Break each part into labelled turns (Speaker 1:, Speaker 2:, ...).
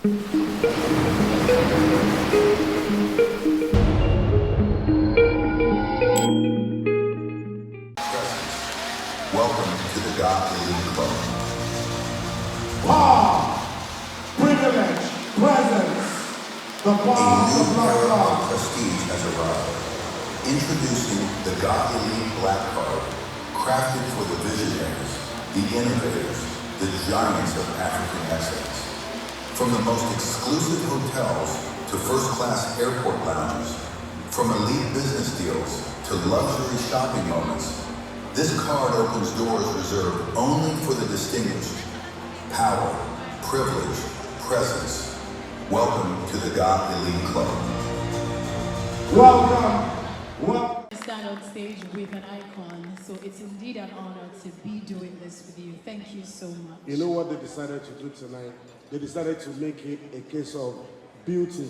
Speaker 1: Welcome to the God Elite Club.
Speaker 2: Power, privilege, presence. The
Speaker 1: A
Speaker 2: power
Speaker 1: new
Speaker 2: of the
Speaker 1: era
Speaker 2: Black
Speaker 1: of prestige has arrived. Introducing the God Elite Black Card, crafted for the visionaries, the innovators, the giants of African excellence. From the most exclusive hotels to first-class airport lounges, from elite business deals to luxury shopping moments, this card opens doors reserved only for the distinguished. Power, privilege, presence. Welcome to the God Elite Club.
Speaker 2: Welcome.
Speaker 3: Stand on stage with an icon, so it's indeed an honor to be doing this with you. Thank you so much.
Speaker 2: You know what they decided to do tonight? They decided to make it a case of Beauty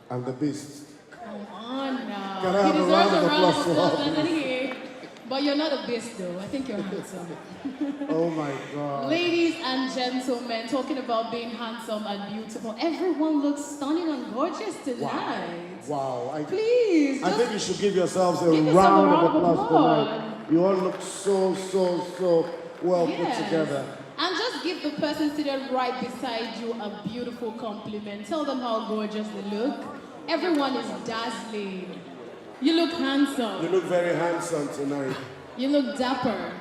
Speaker 2: and the Beast.
Speaker 3: Come on now.
Speaker 2: Can I have a round of applause for her?
Speaker 3: But you're not a beast though. I think you're handsome.
Speaker 2: Oh my God.
Speaker 3: Ladies and gentlemen, talking about being handsome and beautiful, everyone looks stunning and gorgeous tonight.
Speaker 2: Wow.
Speaker 3: Please.
Speaker 2: I think you should give yourselves a
Speaker 3: give
Speaker 2: round
Speaker 3: yourself
Speaker 2: of applause tonight. You all look so well put together.
Speaker 3: And just give the person seated right beside you a beautiful compliment. Tell them how gorgeous they look. Everyone is dazzling. You look handsome.
Speaker 2: You look very handsome tonight.
Speaker 3: You look dapper.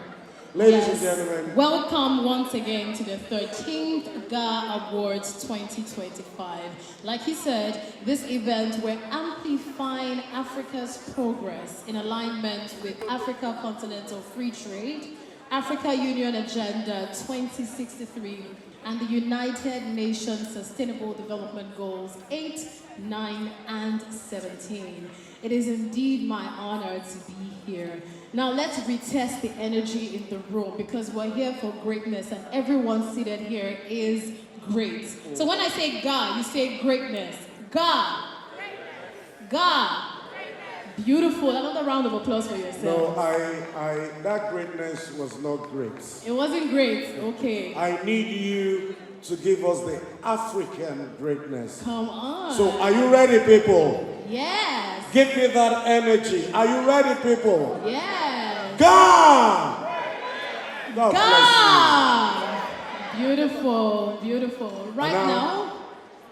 Speaker 2: Ladies and gentlemen.
Speaker 3: Welcome once again to the 13th GA Awards 2025. Like he said, this event we're amplifying Africa's progress in alignment with Africa Continental Free Trade, Africa Union Agenda 2063, and the United Nations Sustainable Development Goals 8, 9, and 17. It is indeed my honor to be here. Now let's retest the energy in the room because we're here for greatness and everyone seated here is great. So when I say God, you say greatness. God. God. Beautiful. Another round of applause for yourself.
Speaker 2: No, that greatness was not great.
Speaker 3: It wasn't great. Okay.
Speaker 2: I need you to give us the African greatness.
Speaker 3: Come on.
Speaker 2: So are you ready, people?
Speaker 3: Yes.
Speaker 2: Give me that energy. Are you ready, people?
Speaker 3: Yes.
Speaker 2: God! God
Speaker 3: God! Beautiful, beautiful. Right now,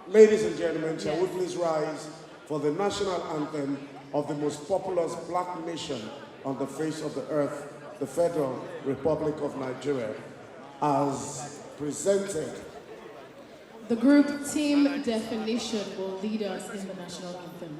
Speaker 2: ladies and gentlemen, shall we please rise for the national anthem of the most populous black nation on the face of the earth, the Federal Republic of Nigeria, as presented.
Speaker 3: The group Team Definition will lead us in the national anthem.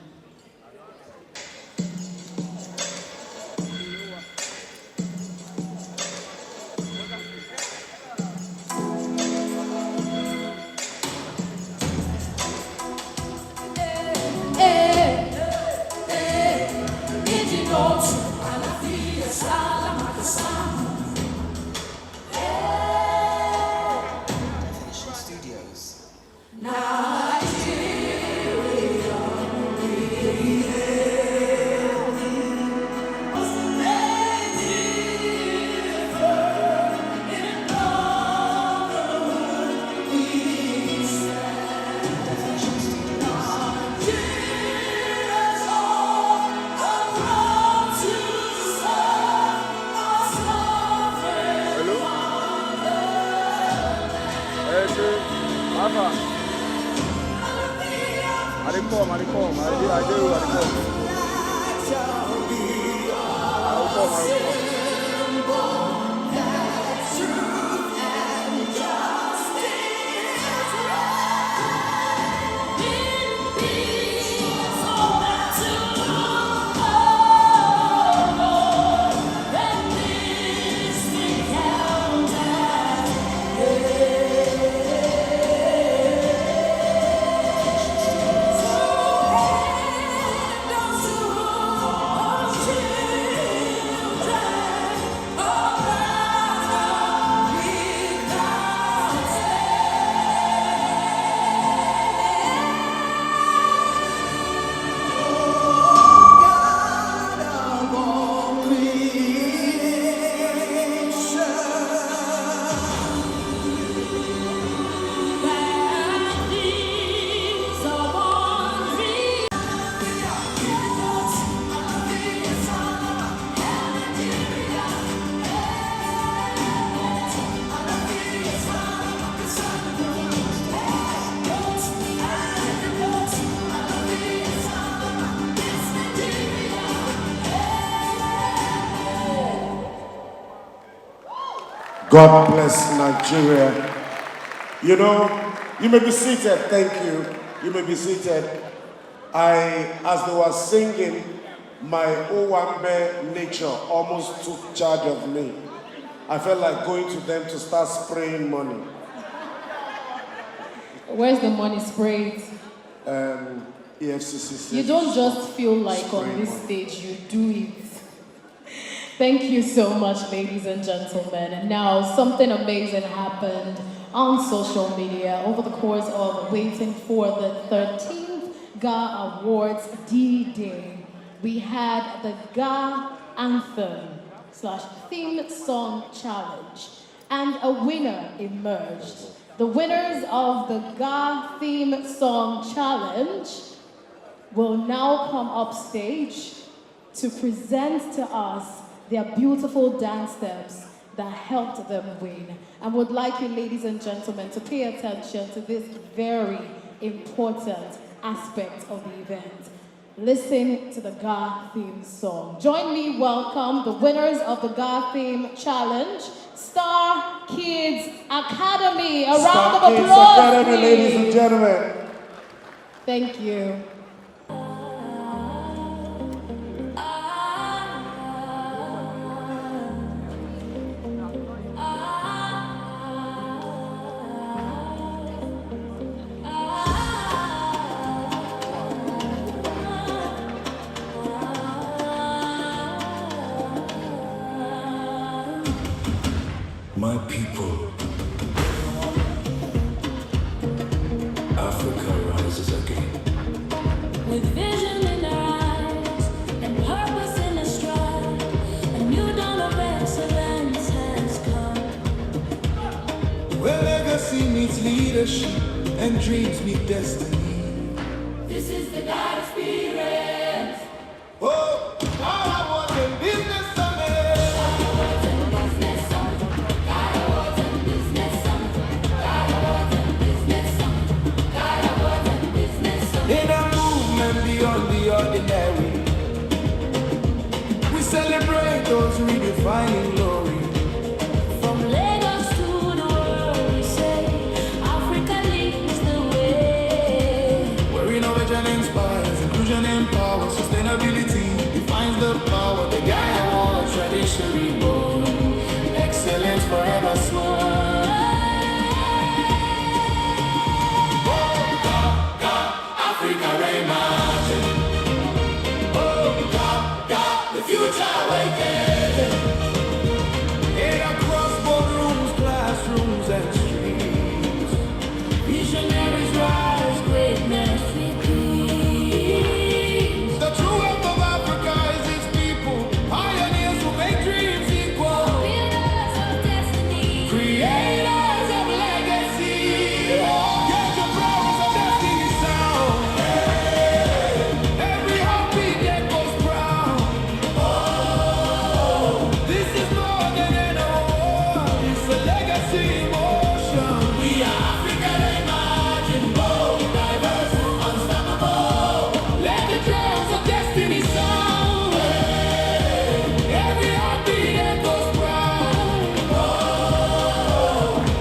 Speaker 2: God bless Nigeria. You know, you may be seated. Thank you. You may be seated. As they were singing, my Owambe nature almost took charge of me. I felt like going to them to start spraying money.
Speaker 3: Where's the money sprayed?
Speaker 2: EFCC.
Speaker 3: You don't just feel like on this stage, you do it. Thank you so much, ladies and gentlemen. And now, something amazing happened on social media over the course of waiting for the 13th GA Awards D-Day. We had the GA Anthem / Theme Song Challenge, and a winner emerged. The winners of the GA Theme Song Challenge will now come up stage to present to us their beautiful dance steps that helped them win. And would like you, ladies and gentlemen, to pay attention to this very important aspect of the event. Listen to the GA theme song. Join me, welcome the winners of the GA theme challenge, Star Kids Academy. A round of applause,
Speaker 2: Academy, ladies and gentlemen.
Speaker 3: Thank you.
Speaker 4: My people, Africa rises again.
Speaker 5: With vision in their eyes and purpose in their stride, a new dawn of excellence has come.
Speaker 4: Where legacy meets leadership and dreams meet destiny.
Speaker 5: This is the God experience.
Speaker 4: Oh, I want a business summit. In a movement beyond the ordinary, we celebrate those redefining glory.
Speaker 5: From Lagos to the world, we say Africa leads the way.
Speaker 4: Where innovation inspires, inclusion empowers, sustainability defines the power. The Gaia Award, tradition reborn, excellence forever sworn. Africa reimagine. Oh, God, the future awakening. In across boardrooms, classrooms, and streets,
Speaker 5: Visionaries rise, greatness repeats.
Speaker 4: the true wealth of Africa is its people, pioneers who make dreams equal,
Speaker 5: Builders of destiny.
Speaker 4: creators of legacy. Get your flowers of destiny sound. Every heartbeat echoes proud. This is more than an award, it's a legacy in motion. We are Africa reimagined, bold, diverse, unstoppable. Let the drums of destiny sound. Every heartbeat echoes proud.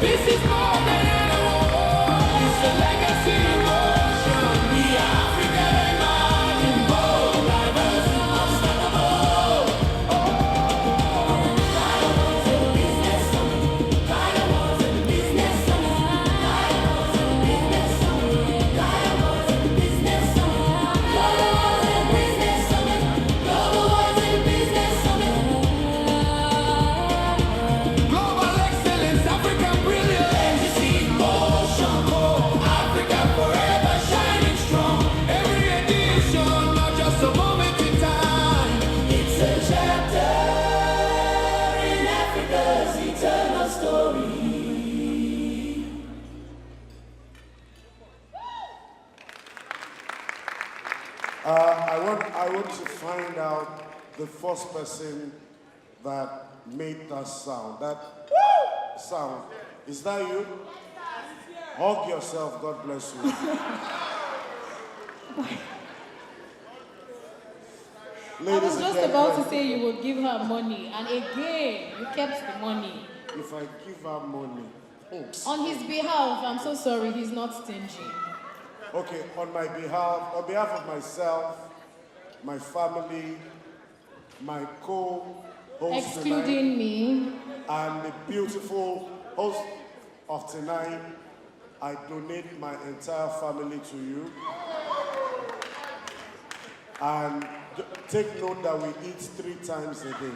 Speaker 4: This is more than an award, it's a legacy in motion. We are Africa reimagined, bold, diverse, unstoppable. Global excellence, African brilliance. Legacy in motion. Africa forever shining strong. Every edition, not just a moment in time.
Speaker 5: It's a chapter in Africa's eternal story.
Speaker 2: I want to find out the first person that made that sound. That sound. Is that you? Hug yourself. God bless you.
Speaker 3: I
Speaker 2: Ladies
Speaker 3: was
Speaker 2: and
Speaker 3: just
Speaker 2: gentlemen,
Speaker 3: about to say you would give her money, and again, you kept the money.
Speaker 2: if I give her money.
Speaker 3: On his behalf, I'm so sorry, he's not stingy.
Speaker 2: Okay, on behalf of myself, my family, my co-host
Speaker 3: Excluding me.
Speaker 2: and the beautiful host of tonight, I donate my entire family to you. And take note that we eat 3 times a day.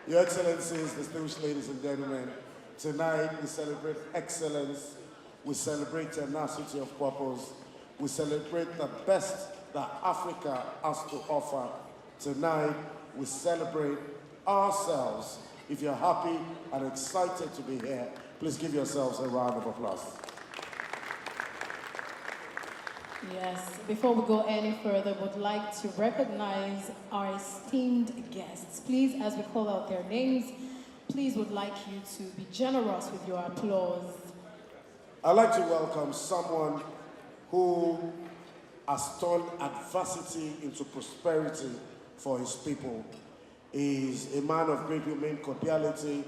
Speaker 2: Your Excellencies, distinguished ladies and gentlemen, tonight we celebrate excellence, we celebrate tenacity of purpose, we celebrate the best that Africa has to offer. Tonight we celebrate ourselves. If you're happy and excited to be here, please give yourselves a round of applause.
Speaker 3: Yes, before we go any further, would like to recognize our esteemed guests. Please, as we call out their names, please would like you to be generous with your applause.
Speaker 2: I'd like to welcome someone who has turned adversity into prosperity for his people. He's a man of great humane cordiality.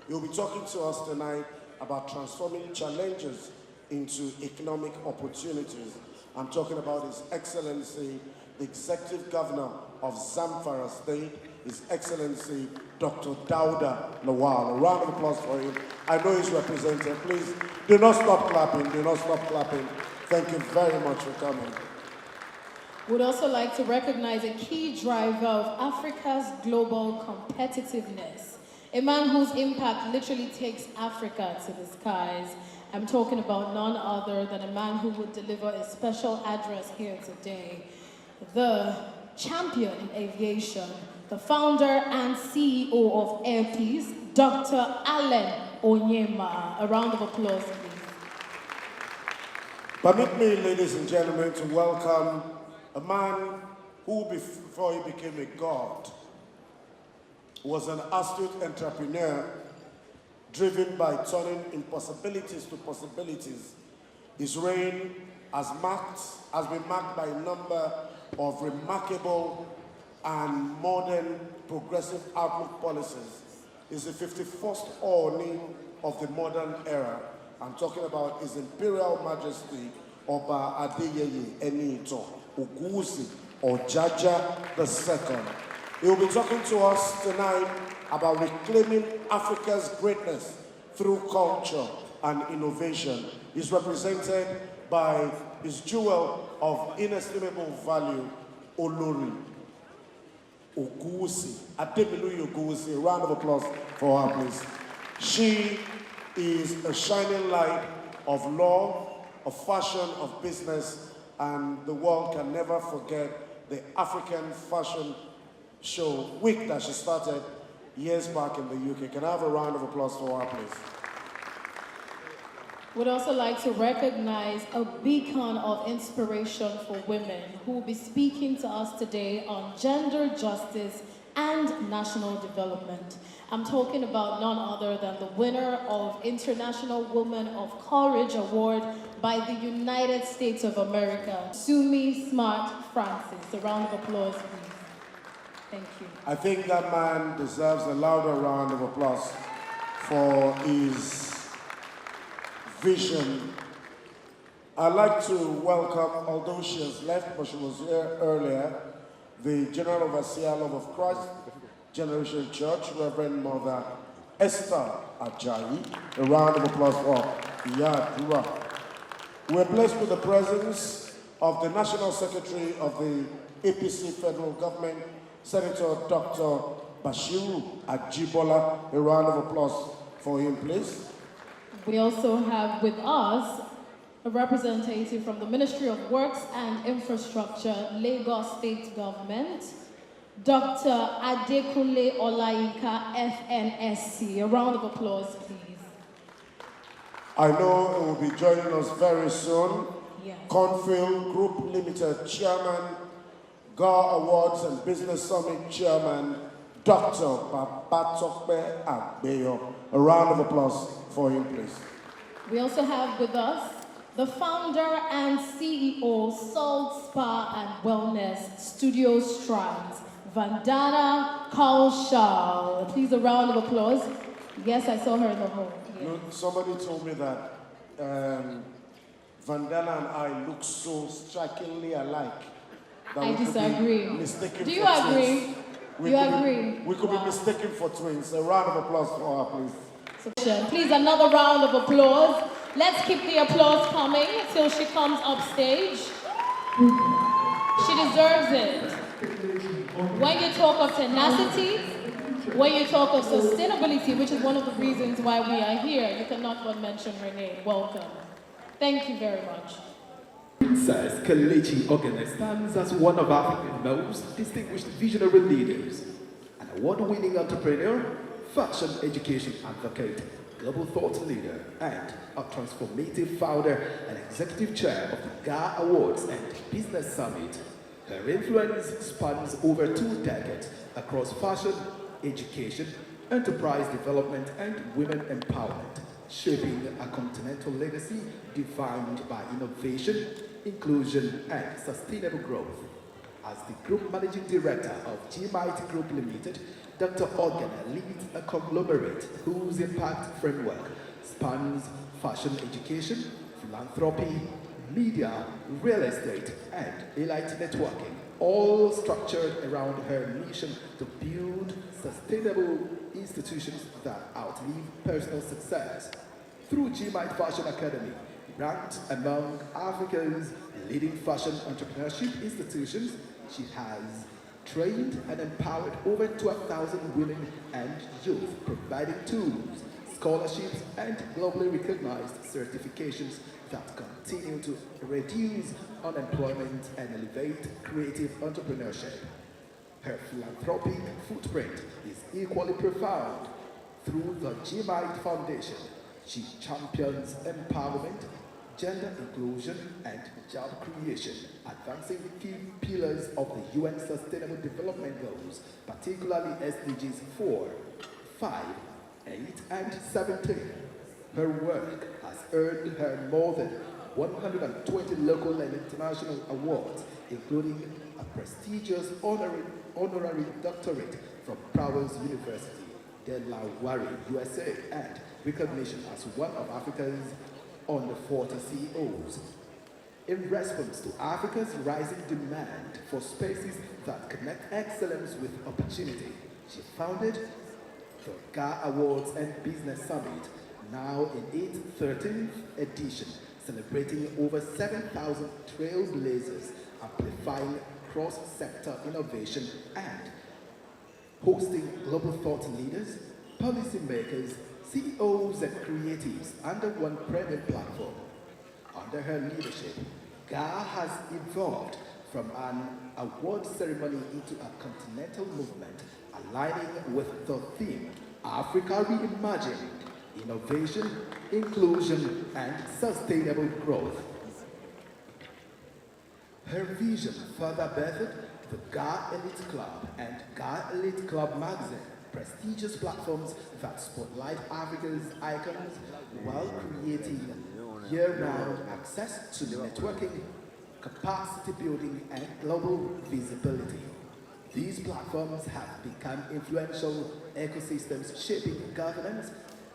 Speaker 2: He'll be talking to us tonight about transforming challenges into economic opportunities. I'm talking about His Excellency, the Executive Governor of Zamfara State, His Excellency, Dr. Dauda Lawal. A round of applause for him. I know he's represented. Please, do not stop clapping. Do not stop clapping. Thank you very much for coming.
Speaker 3: Would also like to recognize a key driver of Africa's global competitiveness. A man whose impact literally takes Africa to the skies. I'm talking about none other than a man who would deliver a special address here today. The champion in aviation, the founder and CEO of Airpeace, Dr. Allen Onyema. A round of applause, please.
Speaker 2: Permit me, ladies and gentlemen, to welcome a man who, before he became a god, was an astute entrepreneur driven by turning impossibilities to possibilities. His reign has been marked by a number of remarkable and modern progressive outlook policies. He's the 51st Oni of the modern era. I'm talking about His Imperial Majesty Oba Adeyeye Enito Ogusi Ojaja II. He will be talking to us tonight about reclaiming Africa's greatness through culture and innovation. He's represented by his jewel of inestimable value, Olori Ogusi, Ademilu Ogusi. A round of applause for her, please. She is a shining light of law, of fashion, of business, and the world can never forget the African Fashion Show week that she started years back in the UK. Can I have a round of applause for her, please?
Speaker 3: Would also like to recognize a beacon of inspiration for women who will be speaking to us today on gender justice and national development. I'm talking about none other than the winner of International Woman of Courage Award by the United States of America, Sumi Smart Francis. A round of applause, please. Thank you.
Speaker 2: I think that man deserves a louder round of applause for his vision. I'd like to welcome, although she has left, but she was here earlier, the General Overseer, Love of Christ, Generation Church, Reverend Mother Esther Ajayi. A round of applause for Yadura. We're blessed with the presence of the National Secretary of the APC Federal Government, Senator Dr. Bashiru Ajibola. A round of applause for him, please.
Speaker 3: We also have with us a representative from the Ministry of Works and Infrastructure, Lagos State Government, Dr. Adekunle Olayinka, FNSC. A round of applause, please.
Speaker 2: I know he will be joining us very soon.
Speaker 3: Yes.
Speaker 2: Confield Group Limited Chairman, GAR Awards and Business Summit Chairman, Dr. Babatokpe Agbeyo. A round of applause for him, please.
Speaker 3: We also have with us the founder and CEO, Salt Spa and Wellness Studio Strands, Vandana Kaushal. Please, a round of applause. Yes, I saw her in the hall. Yes.
Speaker 2: No, somebody told me that Vandana and I look so strikingly alike. That
Speaker 3: I
Speaker 2: we could be
Speaker 3: disagree.
Speaker 2: mistaken
Speaker 3: Do you
Speaker 2: for
Speaker 3: agree?
Speaker 2: twins. We
Speaker 3: You
Speaker 2: could be-
Speaker 3: agree?
Speaker 2: We could
Speaker 3: Wow.
Speaker 2: be mistaken for twins. A round of applause for her, please.
Speaker 3: Please, another round of applause. Let's keep the applause coming till she comes up stage. She deserves it. When you talk of tenacity, when you talk of sustainability, which is one of the reasons why we are here, you cannot but mention her name. Welcome. Thank you very much.
Speaker 6: Princess Kelechi Ogene stands as one of Africa's most distinguished visionary leaders, an award-winning entrepreneur, fashion education advocate, global thought leader, and a transformative founder and executive chair of the GA Awards and Business Summit. Her influence spans over 2 decades across fashion, education, enterprise development, and women empowerment, shaping a continental legacy defined by innovation, inclusion, and sustainable growth. As the Group Managing Director of G-Mite Group Limited, Dr. Ogene leads a conglomerate whose impact framework spans fashion education, philanthropy, media, real estate, and elite networking, all structured around her mission to build sustainable institutions that outlive personal success. Through G-Mite Fashion Academy, ranked among Africa's leading fashion entrepreneurship institutions, she has trained and empowered over 12,000 women and youth, providing tools, scholarships, and globally recognized certifications that continue to reduce unemployment and elevate creative entrepreneurship. Her philanthropic footprint is equally profound. Through the G-Mite Foundation, she champions empowerment, gender inclusion, and job creation, advancing the key pillars of the UN Sustainable Development Goals, particularly SDGs 4, 5, 8, and 17. Her work has earned her more than 120 local and international awards, including a prestigious honorary doctorate from Prowers University, Delaware, USA, and recognition as one of Africa's under 40 CEOs. In response to Africa's rising demand for spaces that connect excellence with opportunity, she founded the GA Awards and Business Summit, now in its 13th edition, celebrating over 7,000 trailblazers, amplifying cross-sector innovation, and hosting global thought leaders, policymakers, CEOs, and creatives under one premium platform. Under her leadership, GA has evolved from an award ceremony into a continental movement, aligning with the theme Africa Reimagined, Innovation, Inclusion, and Sustainable Growth. Her vision further bettered the GA Elite Club and GA Elite Club magazine, prestigious platforms that spotlight Africa's icons while creating year-round access to networking, capacity building, and global visibility. These platforms have become influential ecosystems shaping governance,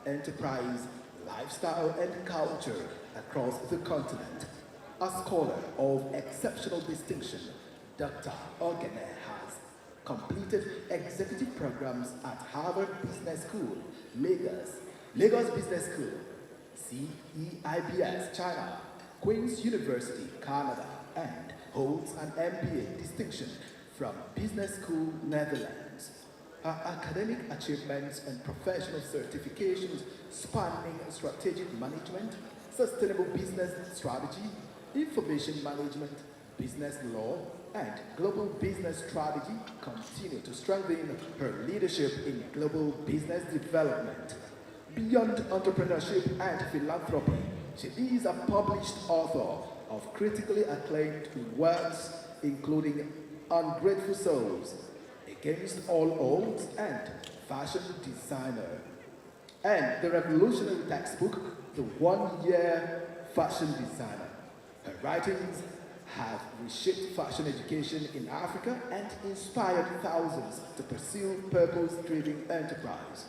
Speaker 6: enterprise, lifestyle, and culture across the continent. A scholar of exceptional distinction, Dr. Ogene has completed executive programs at Harvard Business School, Lagos Business School, CEIBS, China, Queen's University, Canada, and holds an MBA distinction from Business School, Netherlands. Her academic achievements and professional certifications spanning strategic management, sustainable business strategy, information management, business law, and global business strategy continue to strengthen her leadership in global business development. Beyond entrepreneurship and philanthropy, she is a published author of critically acclaimed works including Ungrateful Souls, Against All Odds, and Fashion Designer, and the revolutionary textbook, The 1 Year Fashion Designer. Her writings have reshaped fashion education in Africa and inspired thousands to pursue purpose-driven enterprise.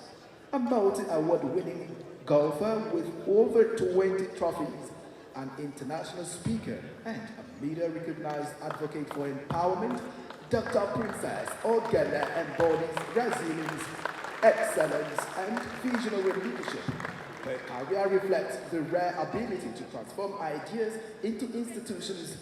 Speaker 6: a multi-award winning golfer with over 20 trophies, an international speaker, and a media-recognized advocate for empowerment, Dr. Princess Ogene embodies resilience, excellence, and visionary leadership. Her career reflects the rare ability to transform ideas into institutions,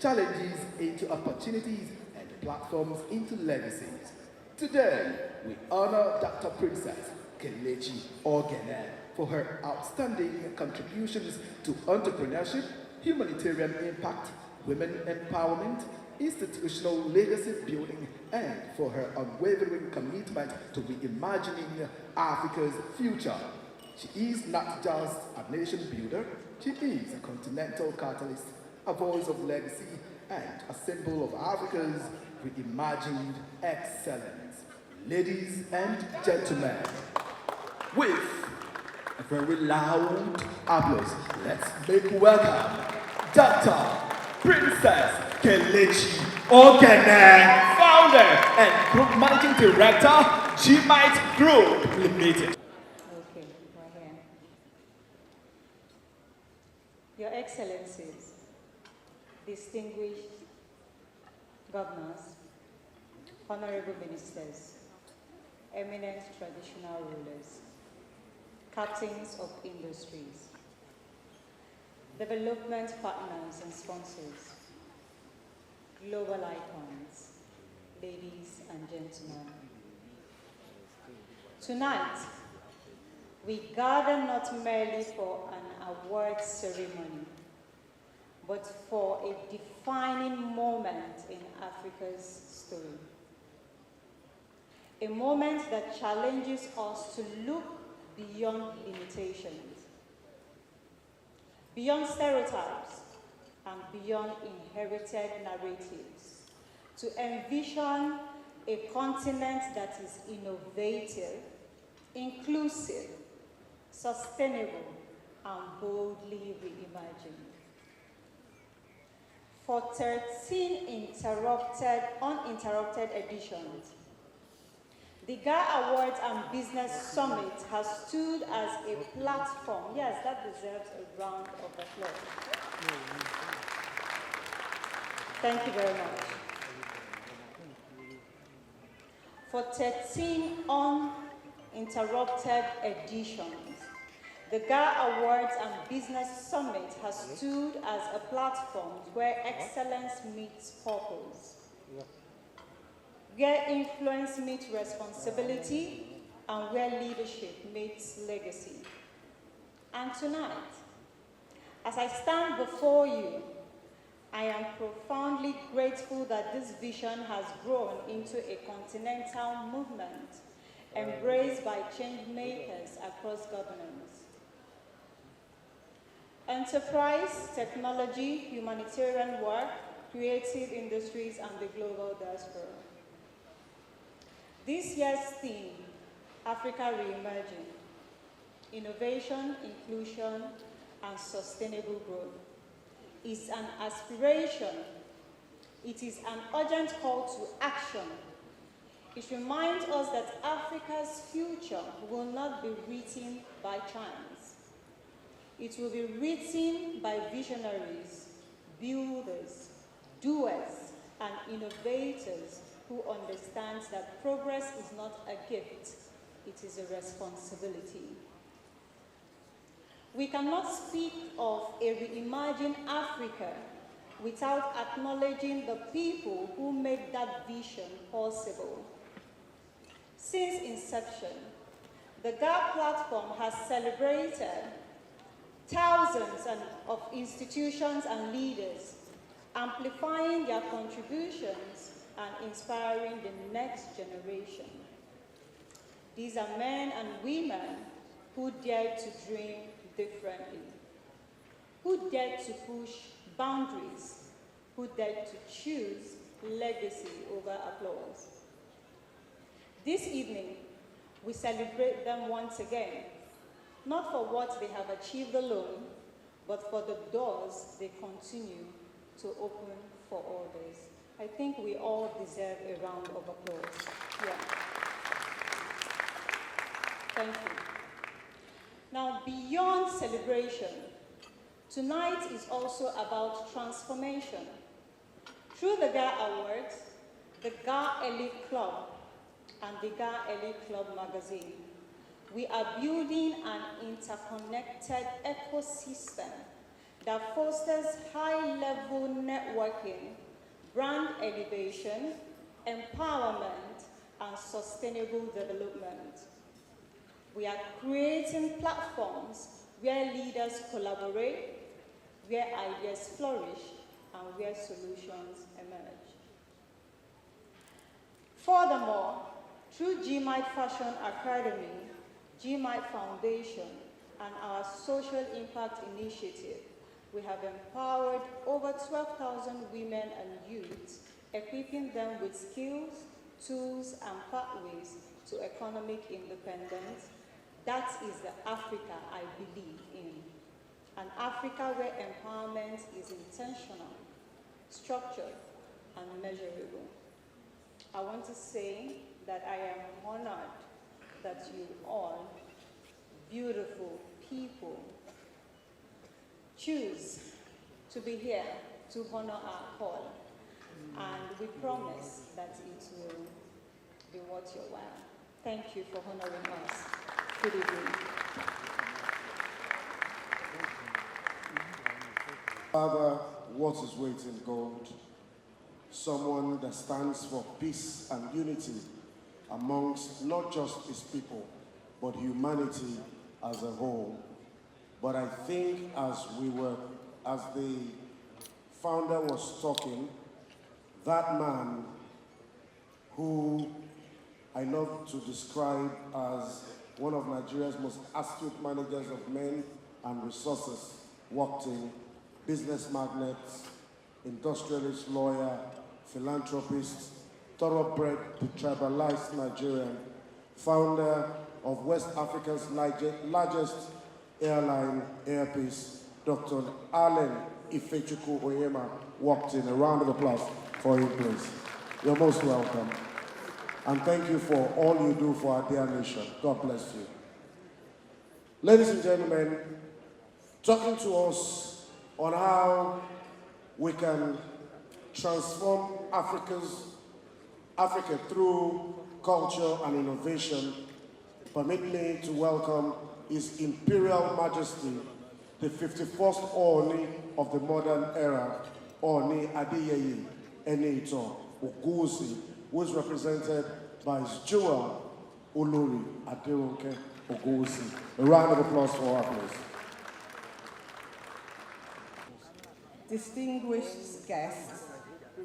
Speaker 6: challenges into opportunities, and platforms into legacies. Today, we honor Dr. Princess Kelechi Ogene for her outstanding contributions to entrepreneurship, humanitarian impact, women empowerment, institutional legacy building, and for her unwavering commitment to reimagining Africa's future. She is not just a nation builder, she is a continental catalyst, a voice of legacy, and a symbol of Africa's reimagined excellence. Ladies and gentlemen, with a very loud applause, let's make welcome Dr. Princess Kelechi Ogene, founder and group managing director, G-Mite Group Limited.
Speaker 7: Okay, right here. Your Excellencies, distinguished governors, honorable ministers, eminent traditional rulers, captains of industries, development partners and sponsors, global icons, ladies and gentlemen. Tonight, we gather not merely for an award ceremony, but for a defining moment in Africa's story. A moment that challenges us to look beyond limitations, beyond stereotypes, and beyond inherited narratives, to envision a continent that is innovative, inclusive, sustainable, and boldly reimagined. For 13 uninterrupted editions, the GA Awards and Business Summit has stood as a platform. Yes, that deserves a round of applause. Thank you very much. For 13 uninterrupted editions, the GA Awards and Business Summit has stood as a platform where excellence meets purpose, where influence meets responsibility, and where leadership meets legacy. And tonight, as I stand before you, I am profoundly grateful that this vision has grown into a continental movement embraced by change makers across governance. Enterprise, technology, humanitarian work, creative industries, and the global diaspora. This year's theme, Africa Reimagined, innovation, inclusion, and sustainable growth, is an aspiration. It is an urgent call to action. It reminds us that Africa's future will not be written by chance. It will be written by visionaries, builders, doers, and innovators who understand that progress is not a gift, it is a responsibility. We cannot speak of a reimagined Africa without acknowledging the people who made that vision possible. Since inception, the GA platform has celebrated thousands of institutions and leaders, amplifying their contributions and inspiring the next generation. These are men and women who dared to dream differently, who dared to push boundaries, who dared to choose legacy over applause. This evening, we celebrate them once again, not for what they have achieved alone, but for the doors they continue to open for others. I think we all deserve a round of applause. Yeah. Thank you. Now, beyond celebration, tonight is also about transformation. Through the GA Awards, the GA Elite Club, and the GA Elite Club magazine, we are building an interconnected ecosystem that fosters high-level networking, brand elevation, empowerment, and sustainable development. We are creating platforms where leaders collaborate, where ideas flourish, and where solutions emerge. Furthermore, through GMIT Fashion Academy, GMIT Foundation, and our Social Impact Initiative, we have empowered over 12,000 women and youths, equipping them with skills, tools, and pathways to economic independence. That is the Africa I believe in. An Africa where empowerment is intentional, structured, and measurable. I want to say that I am honored that you all, beautiful people, choose to be here to honor our call. And we promise that it will be worth your while. Thank you for honoring us. Good evening.
Speaker 2: Father, what is weight in gold? Someone that stands for peace and unity amongst not just his people, but humanity as a whole. But I think as the founder was talking, that man who I love to describe as one of Nigeria's most astute managers of men and resources walked in, business magnates, industrialist, lawyer, philanthropist, thoroughbred, detribalized Nigerian, founder of West Africa's largest airline, Airpeace, Dr. Allen Ifechukwu Oyema walked in. A round of applause for him, please. You're most welcome. And thank you for all you do for our dear nation. God bless you. Ladies and gentlemen, talking to us on how we can transform Africa through culture and innovation, permit me to welcome His Imperial Majesty, the 51st Ooni of the modern era, Ooni Adeyeye Enitan Ogunwusi, who is represented by His Jewel Olori Aderonke Ogunwusi. A round of applause for her, please.
Speaker 8: Distinguished guests,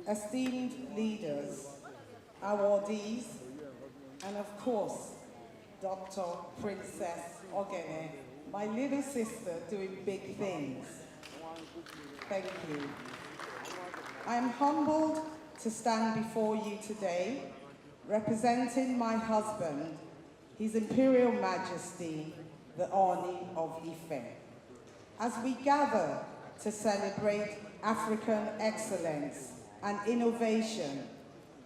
Speaker 8: esteemed leaders, awardees, and of course, Dr. Princess Ogene, my little sister doing big things. Thank you. I am humbled to stand before you today, representing my husband, His Imperial Majesty, the Ooni of Ife. As we gather to celebrate African excellence and innovation,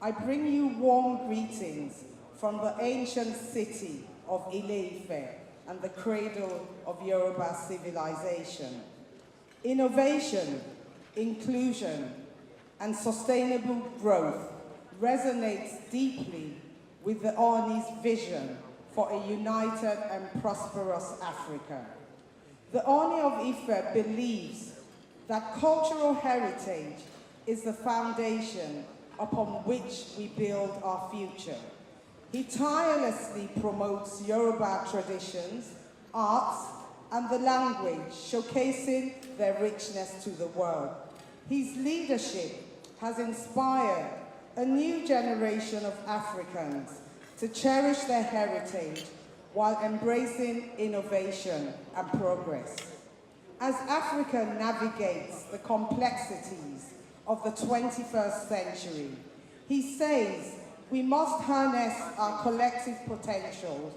Speaker 8: I bring you warm greetings from the ancient city of Ile-Ife and the cradle of Yoruba civilization. Innovation, inclusion, and sustainable growth resonates deeply with the Ooni's vision for a united and prosperous Africa. The Ooni of Ife believes that cultural heritage is the foundation upon which we build our future. He tirelessly promotes Yoruba traditions, arts, and the language, showcasing their richness to the world. His leadership has inspired a new generation of Africans to cherish their heritage while embracing innovation and progress. As Africa navigates the complexities of the 21st century, he says we must harness our collective potential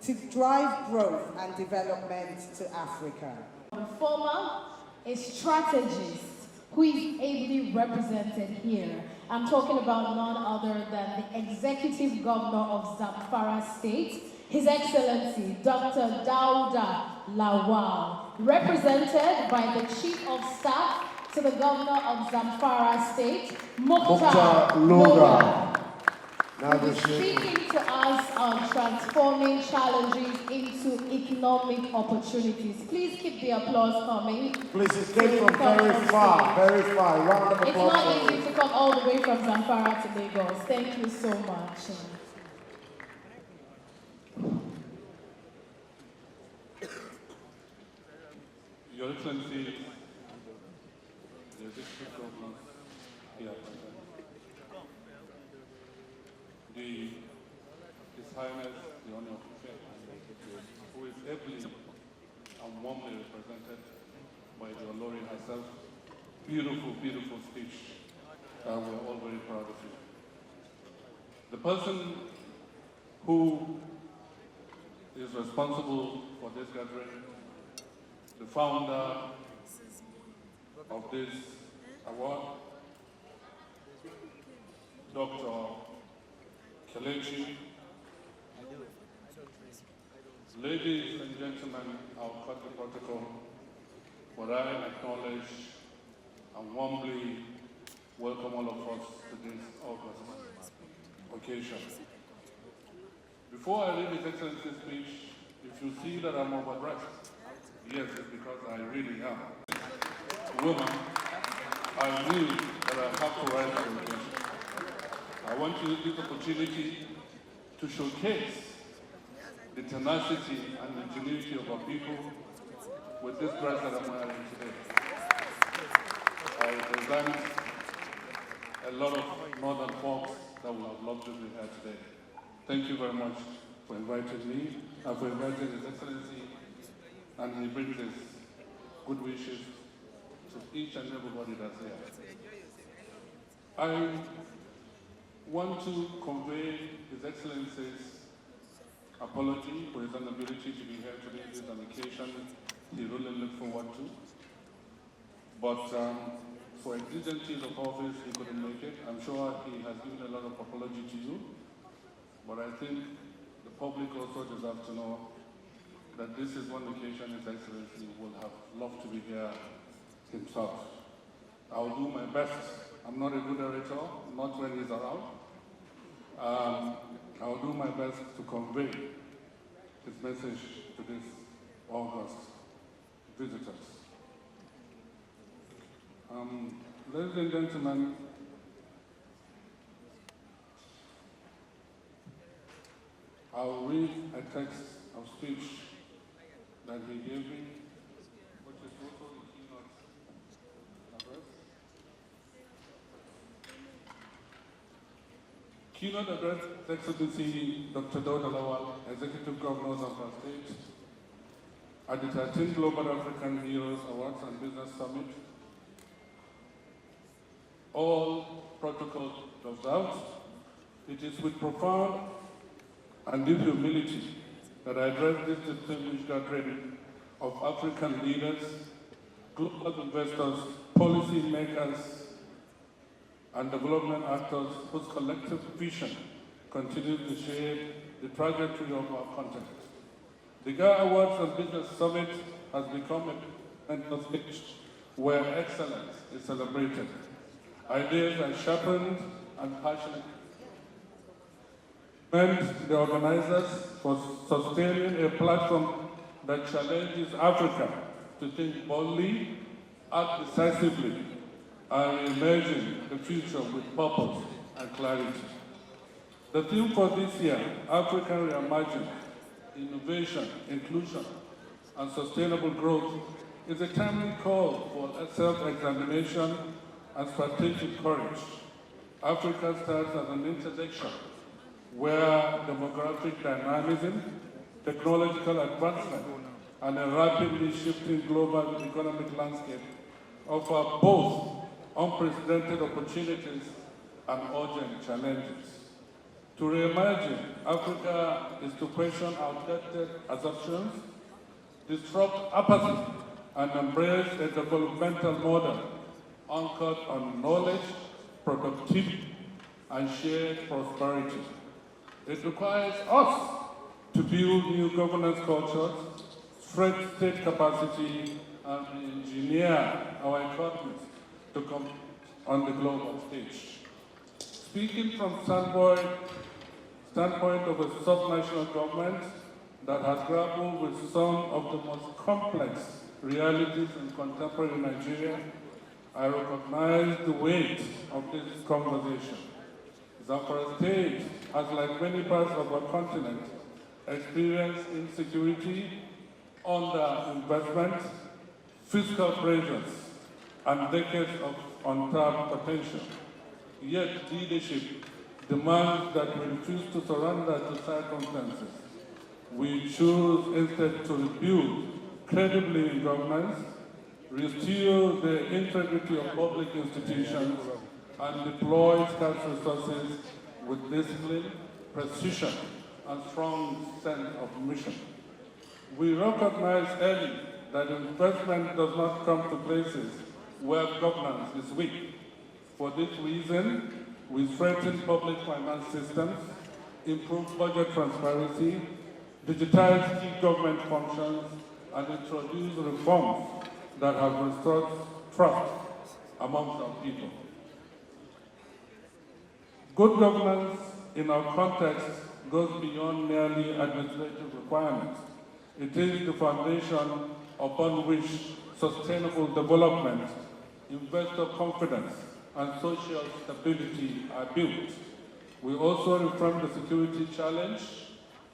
Speaker 8: to drive growth and development to Africa.
Speaker 3: The former, a strategist who is ably represented here. I'm talking about none other than the Executive Governor of Zamfara State, His Excellency Dr. Dauda Lawal, represented by the Chief of Staff to the Governor of Zamfara State, Mukhtar Lura.
Speaker 2: Now
Speaker 3: He is speaking to us on transforming challenges into economic opportunities. Please keep the applause coming.
Speaker 2: Please, it came from very far, very far. Round of
Speaker 3: It's
Speaker 2: applause.
Speaker 3: not easy to come all the way from Zamfara to Lagos. Thank you so much.
Speaker 9: Your Excellency, the District Governor here present, His Highness, the Honour of Fair, who is ably and warmly represented by the Olori herself. Beautiful, beautiful speech. We're all very proud of you. The person who is responsible for this gathering, the founder of this award, Dr. Kelechi. Ladies and gentlemen, I'll cut the protocol, but I acknowledge and warmly welcome all of us to this August occasion. Before I read His Excellency's speech, if you see that I'm overdressed, yes, it's because I really am. Woman, I knew that I have to rise to the occasion. I want to use this opportunity to showcase the tenacity and ingenuity of our people with this dress that I'm wearing today. I represent a lot of northern folks that would have loved to be here today. Thank you very much for inviting me and for inviting His Excellency, and he brings his good wishes to each and everybody that's here. I want to convey His Excellency's apology for his inability to be here today. This is an occasion he really looked forward to. But for exigencies of office, he couldn't make it. I'm sure he has given a lot of apology to you. But I think the public also deserves to know that this is one occasion His Excellency would have loved to be here himself. I'll do my best. I'm not a good orator, not when he's around. I'll do my best to convey his message to this August visitors. Ladies and gentlemen, I'll read a text of speech that he gave me, which is also the keynote address. Keynote address, Excellency Dr. Dauda Lawal, Executive Governor of our state, at the 13th Global African Heroes Awards and Business Summit. All protocols observed, it is with profound and deep humility that I address this distinguished gathering of African leaders, global investors, policy makers, and development actors whose collective vision continues to shape the trajectory of our continent. The GA Awards and Business Summit has become a mental stage where excellence is celebrated. Ideas are sharpened and passionate. Commend the organizers for sustaining a platform that challenges Africa to think boldly, act decisively, and imagine the future with purpose and clarity. The theme for this year, African Reimagined, Innovation, Inclusion, and Sustainable Growth, is a timely call for self-examination and strategic courage. Africa stands as an intersection where demographic dynamism, technological advancement, and a rapidly shifting global economic landscape offer both unprecedented opportunities and urgent challenges. To reimagine Africa is to question outdated assumptions, disrupt apathy, and embrace a developmental model anchored on knowledge, productivity, and shared prosperity. It requires us to build new governance cultures, strengthen state capacity, and engineer our economies to come on the global stage. Speaking from standpoint of a subnational government that has grappled with some of the most complex realities in contemporary Nigeria, I recognize the weight of this conversation. Zamfara State has, like many parts of our continent, experienced insecurity, underinvestment, fiscal pressures, and decades of untapped potential. Yet leadership demands that we refuse to surrender to circumstances. We choose instead to rebuild credibly in governance, restore the integrity of public institutions, and deploy scarce resources with discipline, precision, and strong sense of mission. We recognize early that investment does not come to places where governance is weak. For this reason, we strengthen public finance systems, improve budget transparency, digitize key government functions, and introduce reforms that have restored trust amongst our people. Good governance in our context goes beyond merely administrative requirements. It is the foundation upon which sustainable development, investor confidence, and social stability are built. We also reframe the security challenge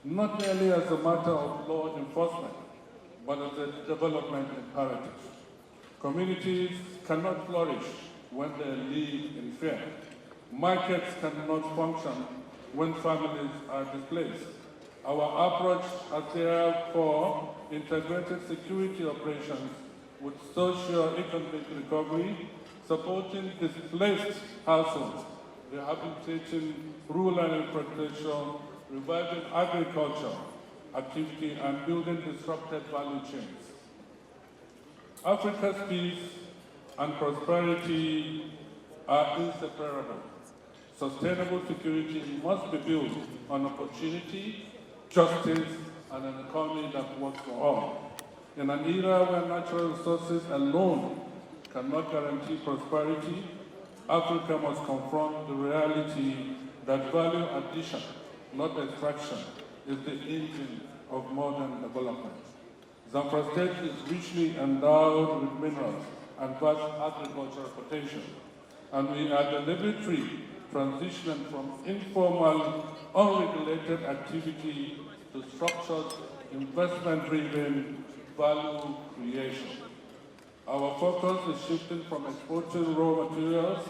Speaker 9: not merely as a matter of law enforcement, but as a development imperative. Communities cannot flourish when they live in fear. Markets cannot function when families are displaced. Our approach has therefore integrated security operations with socio-economic recovery, supporting displaced households, rehabilitating rural infrastructure, reviving agriculture activity, and building disrupted value chains. Africa's peace and prosperity are inseparable. Sustainable security must be built on opportunity, justice, and an economy that works for all. In an era where natural resources alone cannot guarantee prosperity, Africa must confront the reality that value addition, not extraction, is the engine of modern development. Zamfara State is richly endowed with minerals and vast agricultural potential, and we are deliberately transitioning from informal, unregulated activity to structured, investment-driven value creation. Our focus is shifting from exporting raw materials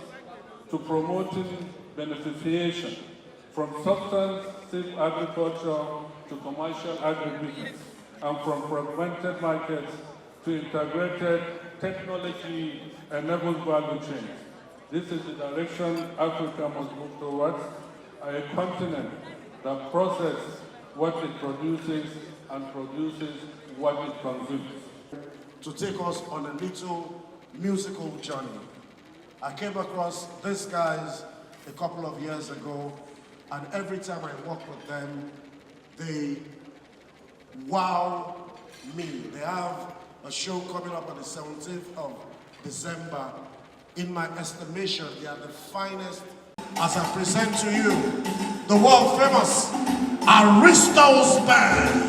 Speaker 9: to promoting beneficiation, from substance-based agriculture to commercial agribusiness, and from fragmented markets to integrated technology-enabled value chains. This is the direction Africa must move towards, a continent that processes what it produces and produces what it consumes.
Speaker 2: To take us on a little musical journey. I came across these guys a couple of years ago, and every time I work with them, they wow me. They have a show coming up on the 17th of December. In my estimation, they are the finest. As I present to you, the world famous Aristos Band.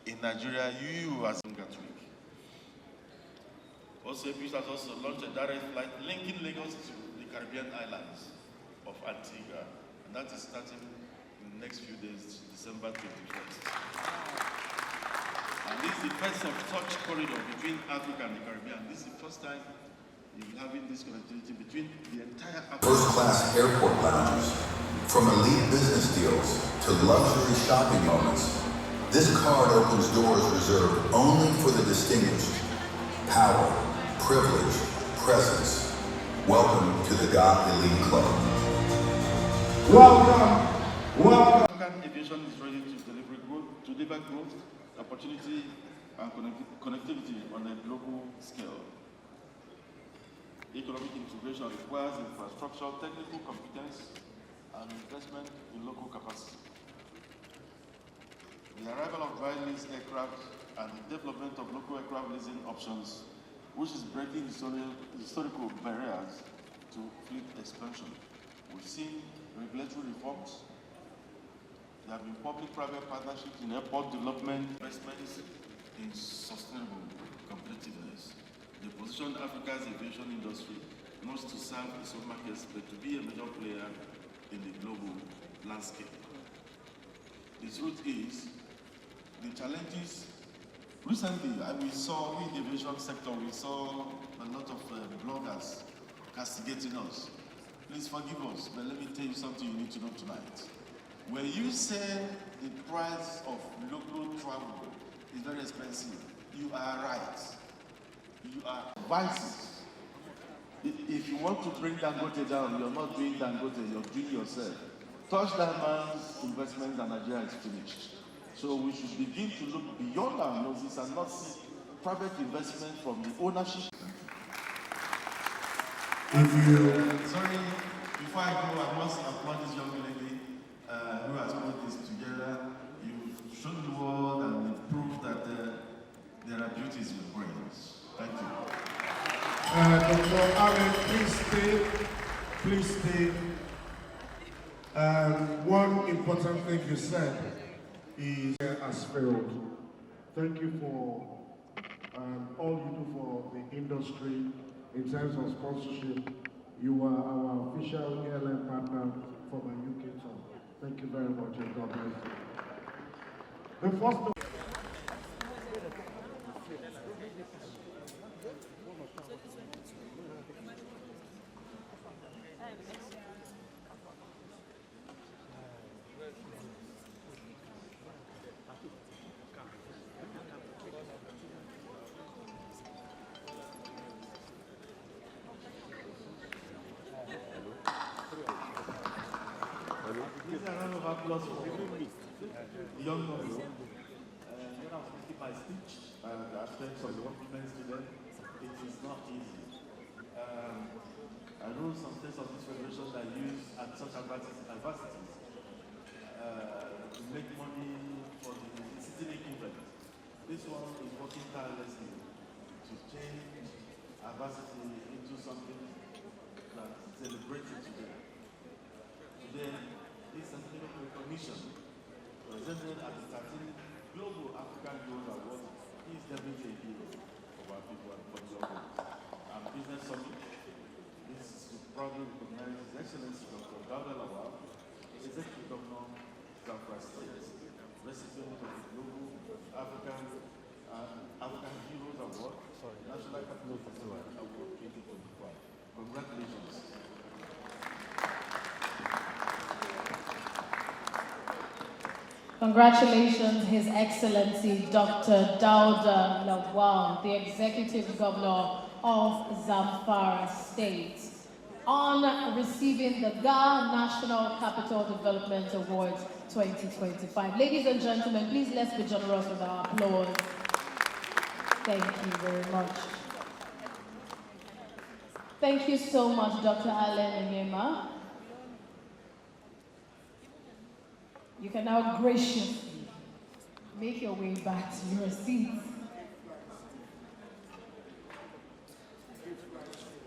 Speaker 10: in Nigeria, you as Gatwick. Also, APUS has also launched a direct flight linking Lagos to the Caribbean islands of Antigua, and that is starting in the next few days, December 21st. And this is the first of such corridor between Africa and the Caribbean. This is the first time you're having this connectivity between the entire Africa.
Speaker 1: First-class airport lounges, from elite business deals to luxury shopping moments, this card opens doors reserved only for the distinguished. Power, privilege, presence. Welcome to the GA Elite Club.
Speaker 2: Welcome.
Speaker 10: African aviation is ready to deliver growth, opportunity, and connectivity on a global scale. Economic integration requires infrastructure, technical competence, and investment in local capacity. The arrival of dry-lease aircraft and the development of local aircraft leasing options, which is breaking historical barriers to fleet expansion. We've seen regulatory reforms. There have been public-private partnerships in airport development, investments in sustainable competitiveness. They position Africa's aviation industry not to serve its own markets, but to be a major player in the global landscape. The truth is, the challenges, recently we saw in the aviation sector, we saw a lot of bloggers castigating us. Please forgive us, but let me tell you something you need to know tonight. When you say the price of local travel is very expensive, you are right. You are vices. If you want to bring Dangote down, you're not doing Dangote, you're doing yourself. Touchdown man's investment in Nigeria is finished. So we should begin to look beyond our noses and not see private investment from the ownership. Sorry, before I go, I must applaud this young lady who has put this together. You've shown the world and you've proved that there are beauties with brains. Thank you.
Speaker 2: Dr. Allen, please stay. One important thing you said is has failed. Thank you for all you do for the industry in terms of sponsorship. You are our official airline partner for my UK tour. Thank you very much and God bless you. The first
Speaker 10: young ones. When I was making my speech, I spent some compliments to them. It is not easy. I know some states of this federation that use at such adversities to make money for the city event. This one is working tirelessly to change adversity into something that celebrated today. Today, this certificate of recognition presented at the 13th Global African Heroes Award is definitely a hero of our people and for the government. And Business Summit, this is to proudly recognize His Excellency Dr. Dauda Lawal, Executive Governor, Zamfara State, recipient of the Global African Heroes Award, National Capital Festival Award 2025. Congratulations.
Speaker 3: Congratulations, His Excellency Dr. Dauda Lawal, the Executive Governor of Zamfara State, on receiving the GA National Capital Development Awards 2025. Ladies and gentlemen, please let's be generous with our applause. Thank you very much. Thank you so much, Dr. Allen Onyema. You can now graciously make your way back to your seats.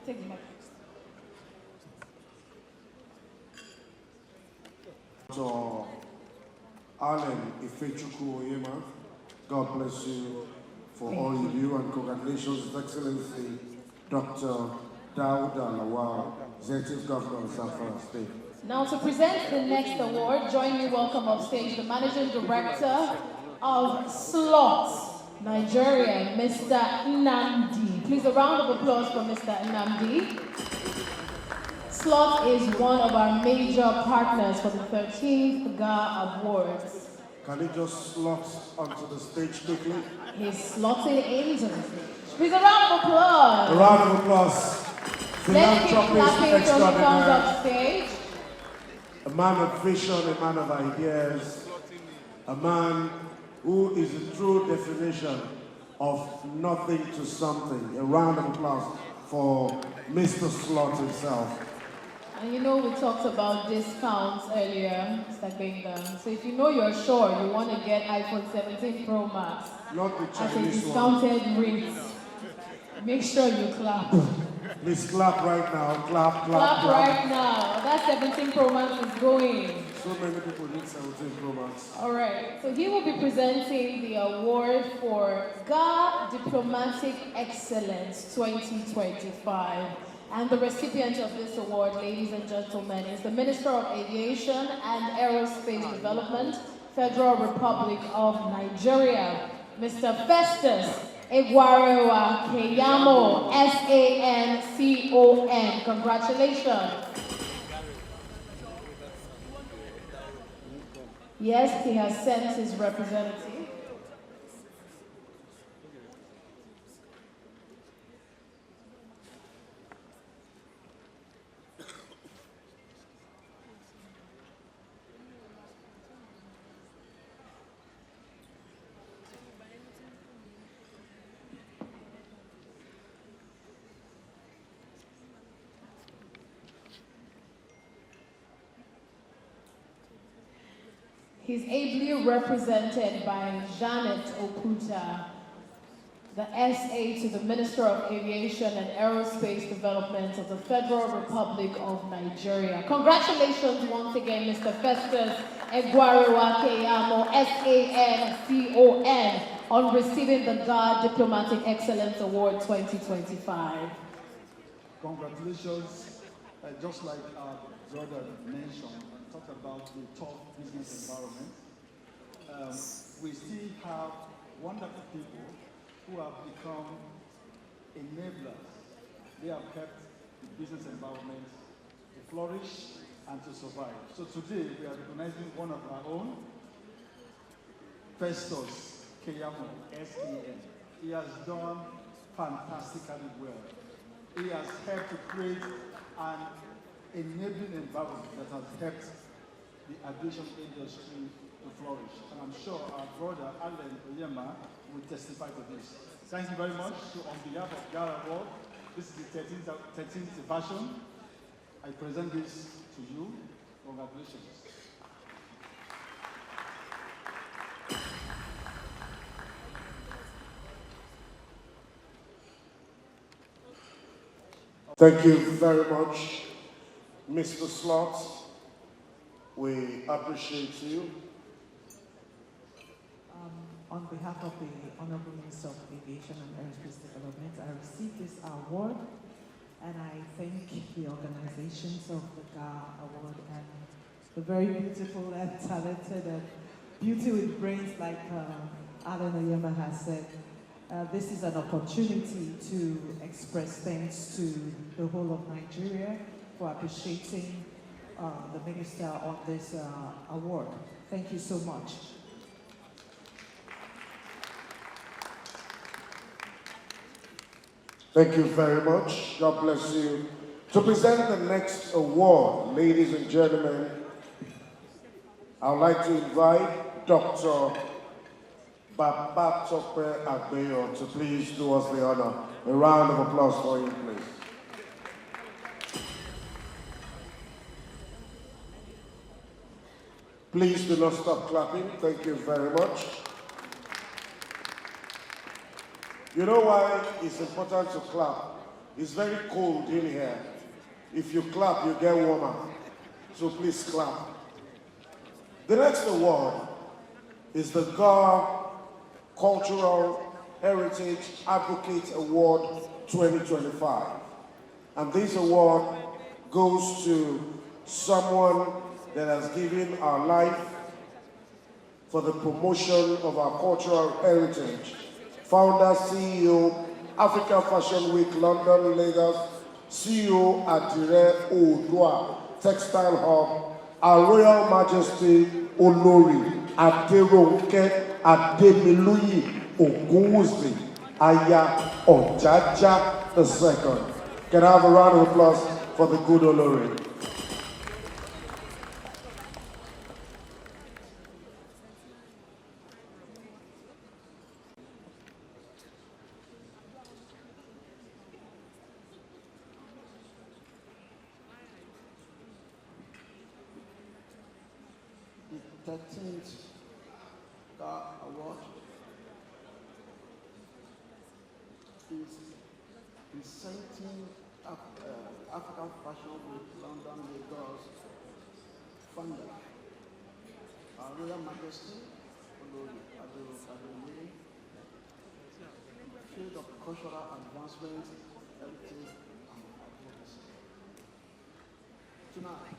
Speaker 3: Take the mic.
Speaker 2: Dr. Allen Ifechukwu Onyema, God bless you for all you do, and congratulations, His Excellency Dr. Daouda Lawal, Executive Governor of Zamfara State.
Speaker 3: Now to present the next award, join me welcome up stage the Managing Director of Slots Nigeria, Mr. Nnamdi. Please a round of applause for Mr. Nnamdi. Slot is one of our major partners for the 13th GA Awards.
Speaker 2: Can you just slot onto the stage quickly?
Speaker 3: He's slotted into the stage. Please a round of applause.
Speaker 2: A round of applause.
Speaker 3: Let's keep
Speaker 2: Philanthropist
Speaker 3: clapping till he comes
Speaker 2: extraordinaire.
Speaker 3: up stage.
Speaker 2: A man of vision, a man of ideas, a man who is the true definition of nothing to something. A round of applause for Mr. Slot himself.
Speaker 3: And you know we talked about discounts earlier, Mr. Bingham. So if you know you're sure you want to get iPhone 17 Pro Max
Speaker 2: Not the
Speaker 3: at a
Speaker 2: Chinese one.
Speaker 3: discounted rate, make sure you clap.
Speaker 2: Please clap right now. Clap, clap,
Speaker 3: Clap
Speaker 2: clap.
Speaker 3: right now. That 17 Pro Max is going.
Speaker 2: So many people need 17 Pro Max.
Speaker 3: All right. So he will be presenting the award for GA Diplomatic Excellence 2025. And the recipient of this award, ladies and gentlemen, is the Minister of Aviation and Aerospace Development, Federal Republic of Nigeria, Mr. Festus Egwarewa Keyamo, S-A-N-C-O-N. Congratulations. Yes, he has sent his representative. He's ably represented by Janet Okuta, the SA to the Minister of Aviation and Aerospace Development of the Federal Republic of Nigeria. Congratulations once again, Mr. Festus Egwarewa Keyamo, S-A-N-C-O-N, on receiving the GA Diplomatic Excellence Award 2025.
Speaker 11: Congratulations. Just like our brother mentioned, talk about the tough business environment. We still have wonderful people who have become enablers. They have kept the business environment to flourish and to survive. So today we are recognizing one of our own, Festus Keyamo, S-A-N. He has done fantastically well. He has helped to create an enabling environment that has helped the aviation industry to flourish. And I'm sure our brother Allen Oyema will testify to this. Thank you very much. So on behalf of GA Award, this is the 13th version. I present this to you. Congratulations.
Speaker 2: Thank you very much, Mr. Slot. We appreciate you.
Speaker 12: On behalf of the Honorable Minister of Aviation and Aerospace Development, I received this award, and I thank the organizations of the GA Award and the very beautiful and talented and beauty with brains like Alan Oyema has said. This is an opportunity to express thanks to the whole of Nigeria for appreciating the minister on this award. Thank you so much.
Speaker 2: Thank you very much. God bless you. To present the next award, ladies and gentlemen, I would like to invite Dr. Babatope Agbeyo to please do us the honor. A round of applause for him, please. Please do not stop clapping. Thank you very much. You know why it's important to clap? It's very cold in here. If you clap, you get warmer. So please clap. The next award is the GA Cultural Heritage Advocate Award 2025. And this award goes to someone that has given our life for the promotion of our cultural heritage. Founder, CEO, Africa Fashion Week, London, Lagos, CEO Adire Oodua Textile Hub, Our Royal Majesty Olori Aderonke Ademiluyi Ogunwusi Aya Ojaja II. Can I have a round of applause for the good Olori?
Speaker 13: The 13th award is presenting African Fashion Week London, Lagos founder, Our Royal Majesty Olori Aderonke, field of cultural advancement, heritage, and advocacy. Tonight,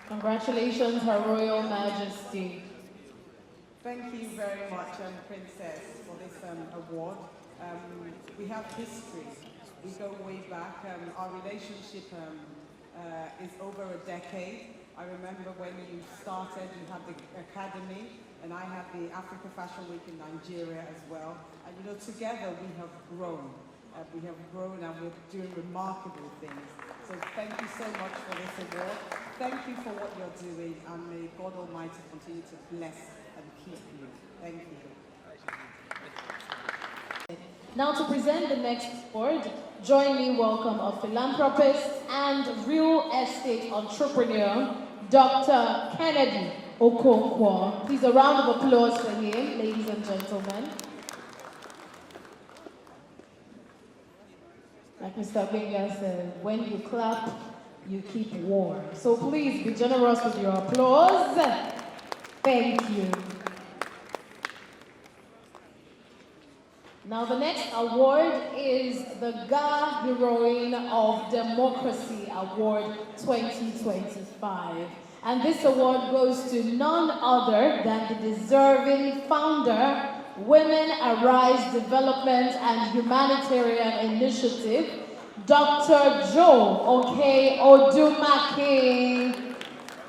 Speaker 3: Congratulations, Her Royal Majesty.
Speaker 8: Thank you very much, Princess, for this award. We have history. We go way back. Our relationship is over a decade. I remember when you started, you had the Academy, and I had the Africa Fashion Week in Nigeria as well. And you know, together we have grown. We have grown and we're doing remarkable things. So thank you so much for this award. Thank you for what you're doing, and may God Almighty continue to bless and keep you. Thank you.
Speaker 3: Now to present the next award, join me welcome a philanthropist and real estate entrepreneur, Dr. Kennedy Okonkwo. Please a round of applause for him, ladies and gentlemen. Like Mr. Benga said, when you clap, you keep warm. So please be generous with your applause. Thank you. Now the next award is the GA Heroine of Democracy Award 2025. And this award goes to none other than the deserving founder, Women Arise Development and Humanitarian Initiative, Dr. Joe Oke Odumaki.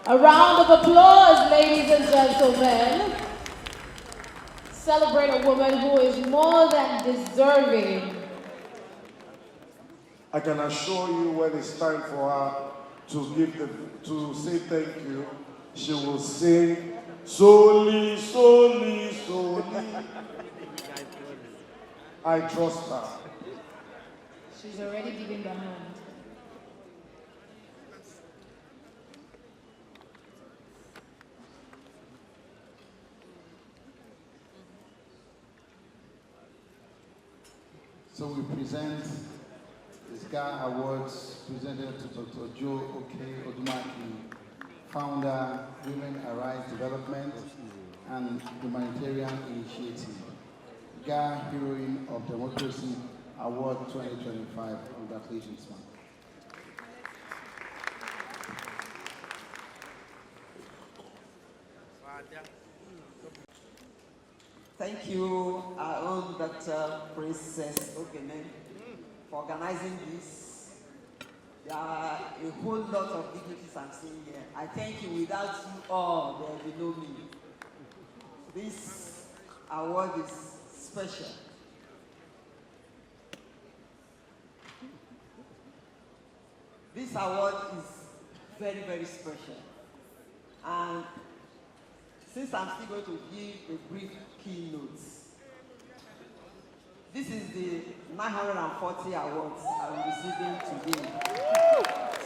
Speaker 3: A round of applause, ladies and gentlemen. Celebrate a woman who is more than deserving.
Speaker 2: I can assure you when it's time for her to say thank you, she will sing Soli, Soli, Soli. I trust her.
Speaker 3: She's already giving the hand.
Speaker 14: So we present the SCA Awards presented to Dr. Joe Oke Odumaki, founder, Women Arise Development and Humanitarian Initiative, GA Heroine of Democracy Award 2025. Congratulations, ma'am.
Speaker 15: Thank you, our own Dr. Princess Ogene, for organizing this. There are a whole lot of dignitaries I'm seeing here. I thank you. Without you all, there will be no me. This award is special. This award is very, very special. And since I'm still going to give a brief keynote, this is the 940 awards I'm receiving today.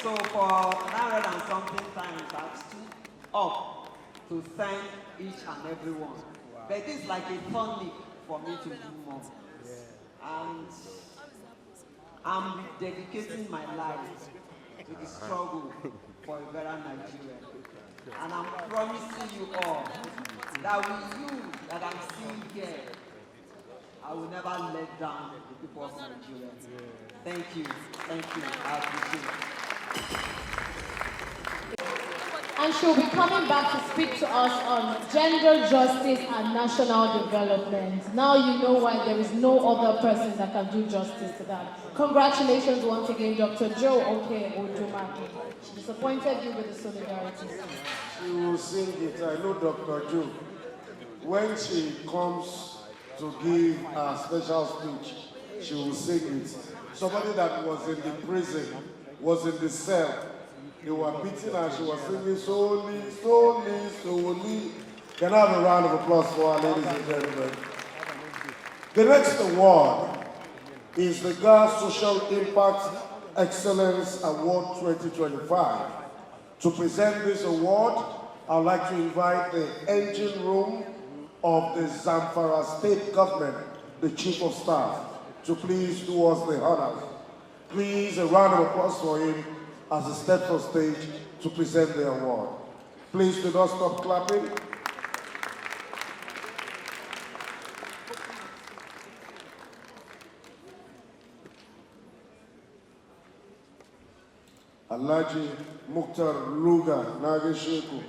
Speaker 15: So for 900 and something times, I've stood up to thank each and every one. But it's like a tonic for me to do more. And I'm dedicating my life to the struggle for a better Nigeria. And I'm promising you all that with you that I'm seeing here, I will never let down the people of Nigeria. Thank you. Thank you. I appreciate it.
Speaker 3: And she'll be coming back to speak to us on gender justice and national development. Now you know why there is no other person that can do justice to that. Congratulations once again, Dr. Joe Oke Odumaki. She disappointed you with the solidarity.
Speaker 2: She will sing it. I know Dr. Joe. When she comes to give a special speech, she will sing it. Somebody that was in the prison, was in the cell. They were beating her. She was singing slowly, slowly, slowly. Can I have a round of applause for her, ladies and gentlemen? The next award is the GAR Social Impact Excellence Award 2025. To present this award, I'd like to invite the engine room of the Zamfara State Government, the Chief of Staff, to please do us the honors. Please, a round of applause for him as he steps on stage to present the award. Please do not stop clapping. Alhaji Mukhtar Luga Nagesheku.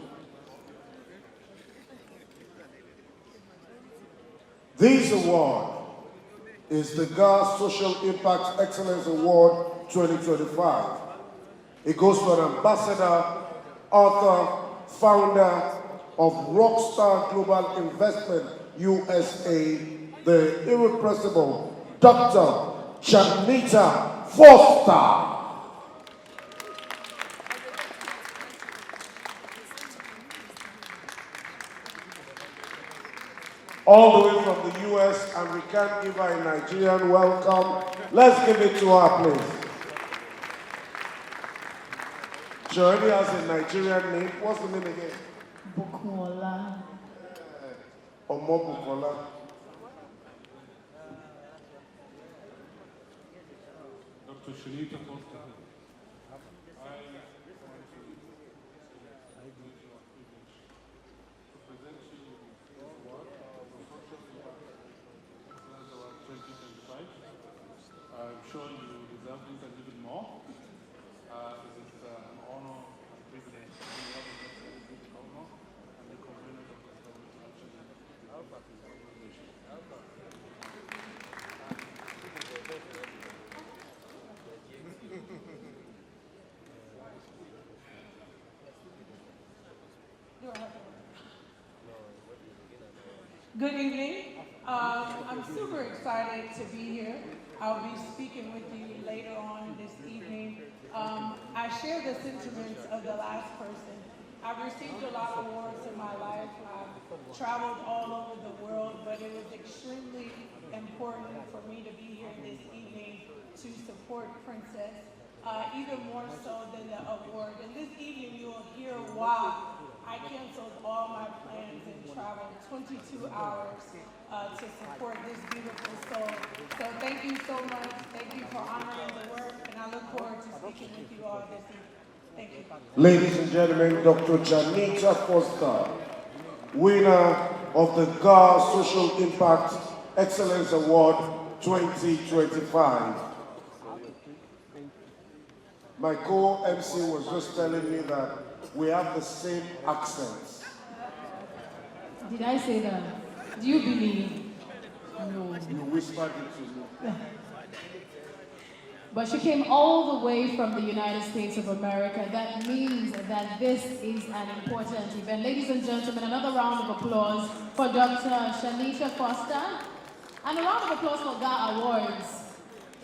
Speaker 2: This award is the GAR Social Impact Excellence Award 2025. It goes to an ambassador, author, founder of Rockstar Global Investment USA, the irrepressible Dr. Chanita Foster. All the way from the US, and we can't give her a Nigerian welcome. Let's give it to her, please. She already has a Nigerian name. What's the name again?
Speaker 3: Bukola.
Speaker 2: Omo Bukola.
Speaker 9: Dr. Chanita Foster. I'm sure you deserve this and even more. It is an honor and privilege to be able to represent the governor and the convener of the organization.
Speaker 16: Good evening. I'm super excited to be here. I'll be speaking with you later on this evening. I share the sentiments of the last person. I've received a lot of awards in my life. I've traveled all over the world, but it was extremely important for me to be here this evening to support Princess, even more so than the award. And this evening you will hear why I canceled all my plans and traveled 22 hours to support this beautiful soul. So thank you so much. Thank you for honoring the work, and I look forward to speaking with you all this evening. Thank you.
Speaker 2: Ladies and gentlemen, Dr. Chanita Foster, winner of the GAR Social Impact Excellence Award 2025. My co-MC was just telling me that we have the same accents.
Speaker 3: Did I say that? Do you believe? No.
Speaker 2: You whispered it to me.
Speaker 3: But she came all the way from the United States of America. That means that this is an important event. Ladies and gentlemen, another round of applause for Dr. Chanita Foster. And a round of applause for GAR Awards.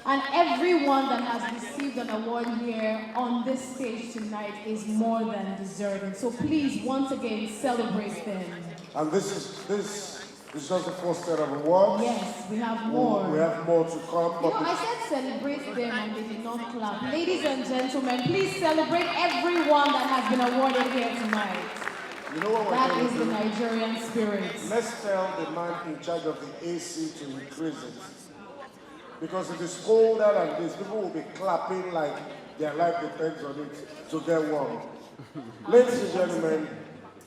Speaker 3: And everyone that has received an award here on this stage tonight is more than deserving. So please, once again, celebrate them.
Speaker 2: And this is just the first set of awards.
Speaker 3: Yes, we have more.
Speaker 2: We have more to come.
Speaker 3: You know, I said celebrate them and they did not clap. Ladies and gentlemen, please celebrate everyone that has been awarded here tonight.
Speaker 2: You know what
Speaker 3: that is the Nigerian spirit.
Speaker 2: Let's tell the man in charge of the AC to increase it. Because it is colder than this. People will be clapping like their life depends on it to get warm. Ladies and gentlemen,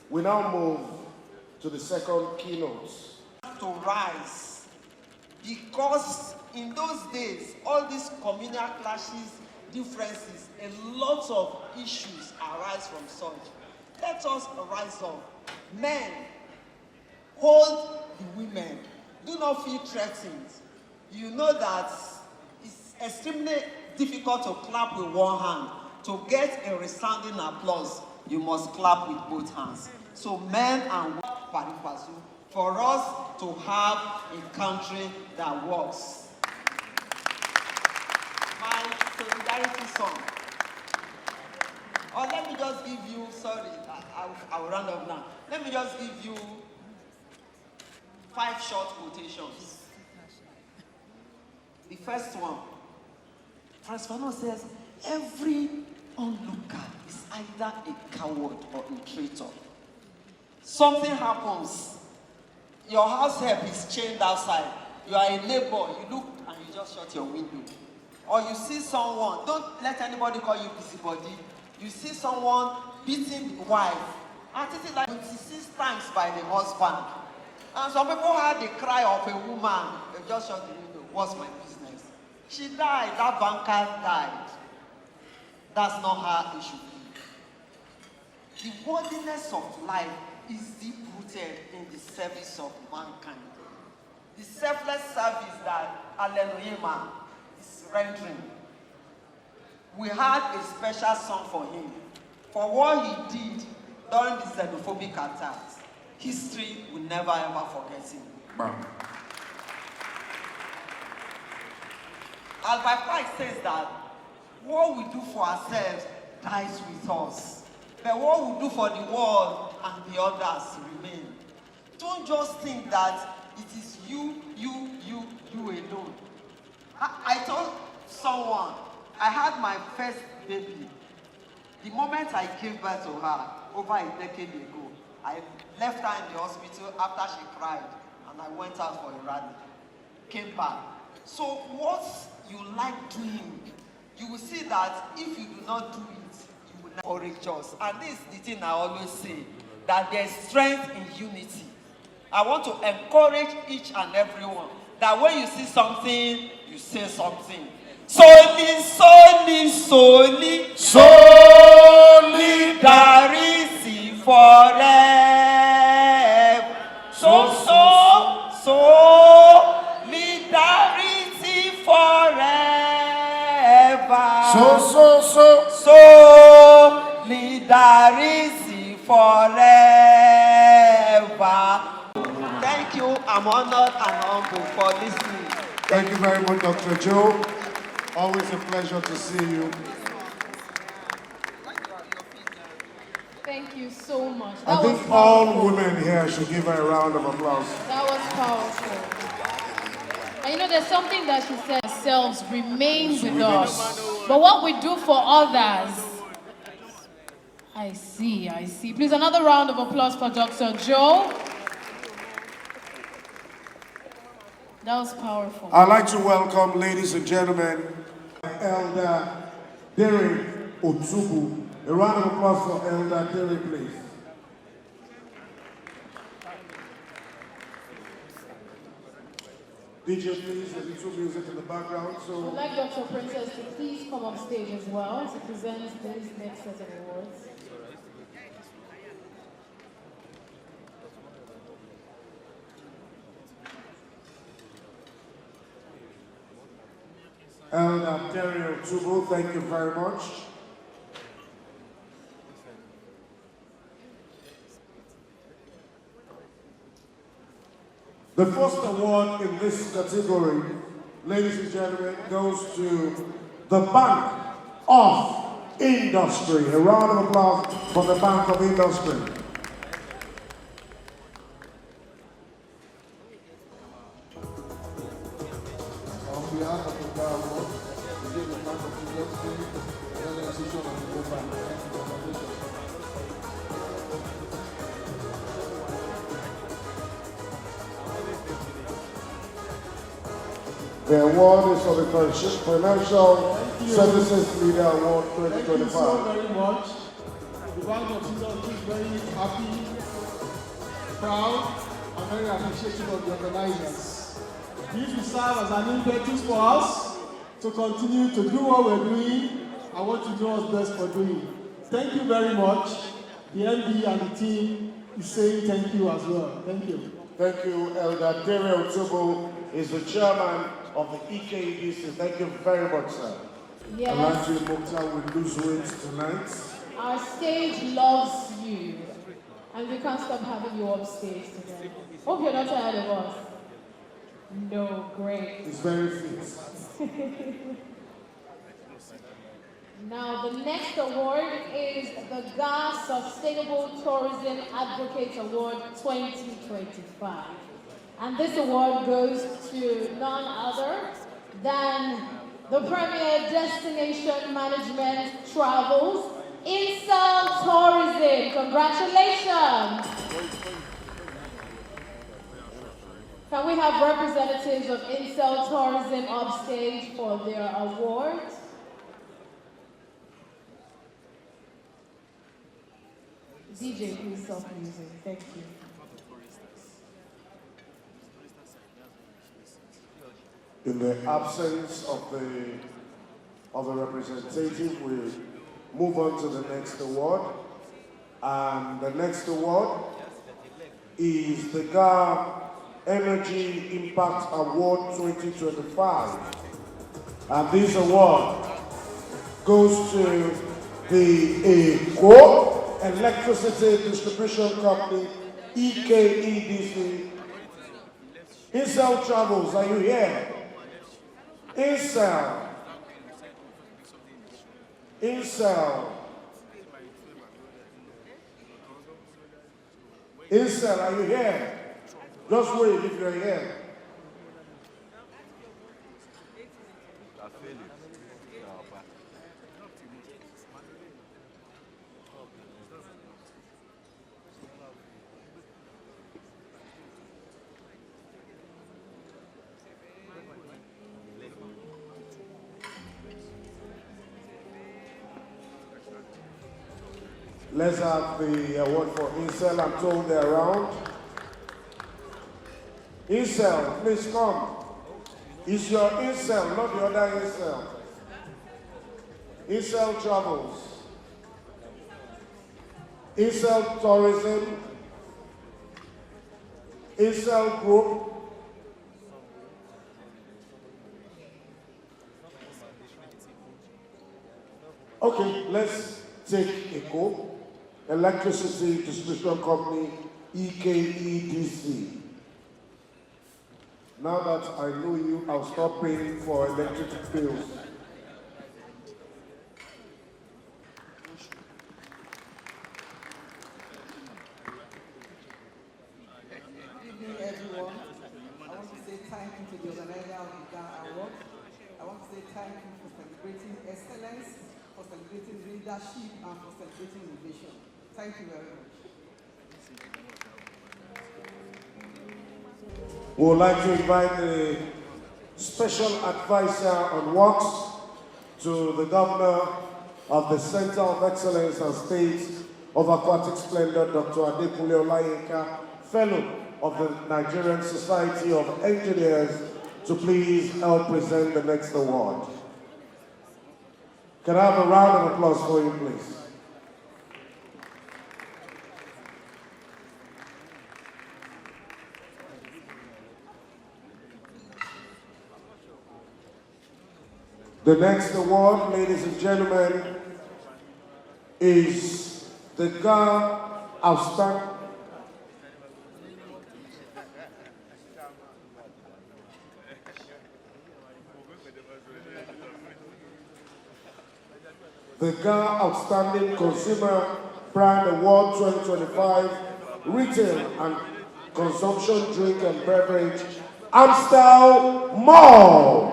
Speaker 2: we now move to the second keynote.
Speaker 15: To rise, because in those days, all these communal clashes, differences, a lot of issues arise from such. Let us rise up. Men, hold the women. Do not feel threatened. You know that it's extremely difficult to clap with one hand. To get a resounding applause, you must clap with both hands. So men and women, for us to have a country that works. My solidarity song. Or let me just give you, sorry, I'll round up now. Let me just give you 5 short quotations. The first one, Franz Fanon says, every onlooker is either a coward or a traitor. Something happens, your house help is chained outside, you are a neighbor, you look and you just shut your window. Or you see someone, don't let anybody call you busybody, you see someone beating the wife, and it is like 26 times by the husband. And some people had the cry of a woman, they just shut the window, what's my business? She died, that banker died. That's not how it should be. The worthiness of life is deep-rooted in the service of mankind. The selfless service that Allen Onyema is rendering. We had a special song for him, for what he did during the xenophobic attacks. History will never ever forget him. Albert Pike says that what we do for ourselves dies with us, but what we do for the world and the others remain. Don't just think that it is you alone. I told someone, I had my first baby. The moment I gave birth to her, over a decade ago, I left her in the hospital after she cried, and I went out for a rally. Came back. So what you like doing, you will see that if you do not do it, you will not courageous. And this is the thing I always say, that there is strength in unity. I want to encourage each and everyone that when you see something, you say something. Solidarity forever. Solidarity forever. Solidarity forever. Thank you. I'm honored and humble for listening.
Speaker 2: Thank you very much, Dr. Joe. Always a pleasure to see you.
Speaker 3: Thank you so much.
Speaker 2: I think all women here should give her a round of applause.
Speaker 3: That was powerful. And you know, there's something that she said, ourselves remain with us. But what we do for others, I see. Please, another round of applause for Dr. Joe. That was powerful.
Speaker 2: I'd like to welcome, ladies and gentlemen, Elder Derek Otsubu. A round of applause for Elder Derek, please. DJ, please, there's little music in the background. So
Speaker 3: I'd like Dr. Princess to please come on stage as well to present this next set of awards.
Speaker 2: Elder Terry Otsubu, thank you very much. The first award in this category, ladies and gentlemen, goes to the Bank of Industry. A round of applause for the Bank of Industry.
Speaker 14: On behalf of the Bar Award, we give the Bank of Industry the organization of the World Bank. Thank you for your donation.
Speaker 2: The award is for the Financial Services Leader Award
Speaker 14: Thank you
Speaker 2: 2025.
Speaker 14: so very much. The Bank of England is very happy, proud, and very appreciative of the organizers. This will serve as an impetus for us to continue to do what we're doing and what you know us best for doing. Thank you very much. The MD and the team is saying thank you as well. Thank you.
Speaker 2: Thank you, Elder Dere Otobo is the chairman of the EKEDC. Thank you very much, sir.
Speaker 3: Yes.
Speaker 2: Alhaji Mukhtar will lose weight tonight.
Speaker 3: Our stage loves you, and we can't stop having you on stage today. Hope you're not tired of us. No, great.
Speaker 2: It's very fit.
Speaker 3: Now, the next award is the GA Sustainable Tourism Advocate Award 2025. And this award goes to none other than the Premier Destination Management Travels, Incel Tourism. Congratulations. Can we have representatives of Incel Tourism upstage for their awards? DJ, please stop music. Thank you.
Speaker 2: In the absence of the representative, we move on to the next award. And the next award is the GA Energy Impact Award 2025. And this award goes to the Eko Electricity Distribution Company, EKEDC. Incel Travels, are you here? Incel. Incel. Incel, are you here? Just wait if you're here. Let's have the award for Incel. I'm told they're around. Incel, please come. It's your Incel, not the other Incel. Incel Travels. Incel Tourism. Incel Group. Okay, let's take Eko Electricity Distribution Company, EKEDC. Now that I know you, I'll stop paying for electric bills.
Speaker 8: Good evening, everyone. I want to say thank you to the organizer of the GA Award. I want to say thank you for celebrating excellence, for celebrating leadership, and for celebrating innovation. Thank you very much.
Speaker 2: We would like to invite the Special Advisor on Works to the Governor of the Center of Excellence and State of Aquatic Splendor, Dr. Adekunle Olayinka, Fellow of the Nigerian Society of Engineers, to please help present the next award. Can I have a round of applause for you, please? The next award, ladies and gentlemen, is the GA Outstanding. The GA Outstanding Consumer Brand Award 2025, Retail and Consumption Drink and Beverage, Amstel Malt.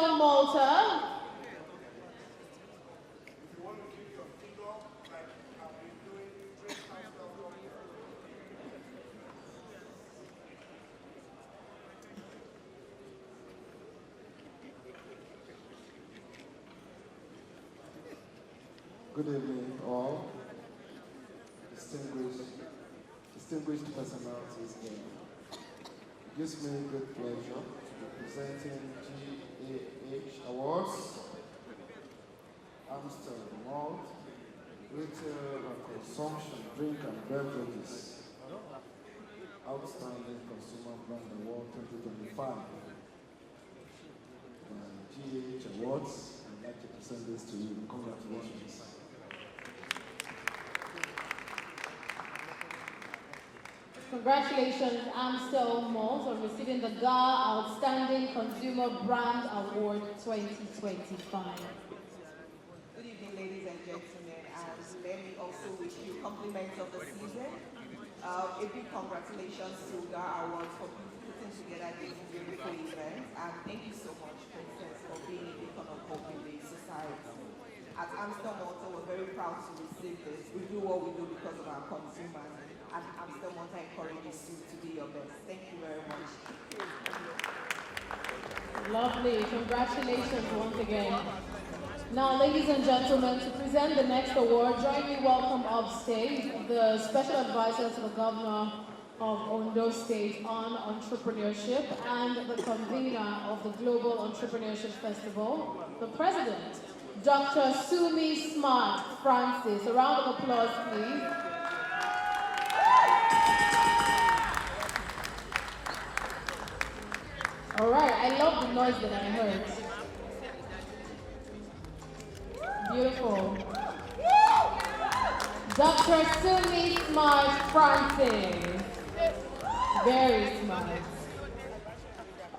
Speaker 3: Amstel Malta.
Speaker 17: Good evening, all. Distinguished personalities here. It gives me great pleasure to be presenting GAH Awards, Amstel Malt, Retail and Consumption, Drink and Beverages, Outstanding Consumer Brand Award 2025. GAH Awards, I'd like to present this to you. Congratulations.
Speaker 3: Congratulations, Amstel Malt, on receiving the GAR Outstanding Consumer Brand Award 2025.
Speaker 18: Good evening, ladies and gentlemen, and let me also wish you compliments of the season. A big congratulations to GAR Awards for putting together this beautiful event, and thank you so much, Princess, for being a beacon of hope in the society. At Amstel Malta, we're very proud to receive this. We do what we do because of our consumers. And Amstel Malta encourages you to be your best. Thank you very much.
Speaker 3: Lovely. Congratulations once again. Now, ladies and gentlemen, to present the next award, join me welcome upstage the Special Advisor to the Governor of Ondo State on Entrepreneurship and the convener of the Global Entrepreneurship Festival, the President, Dr. Sumi Smart Francis. A round of applause, please. All right, I love the noise that I heard. Beautiful. Dr. Sumi Smart Francis. Very smart.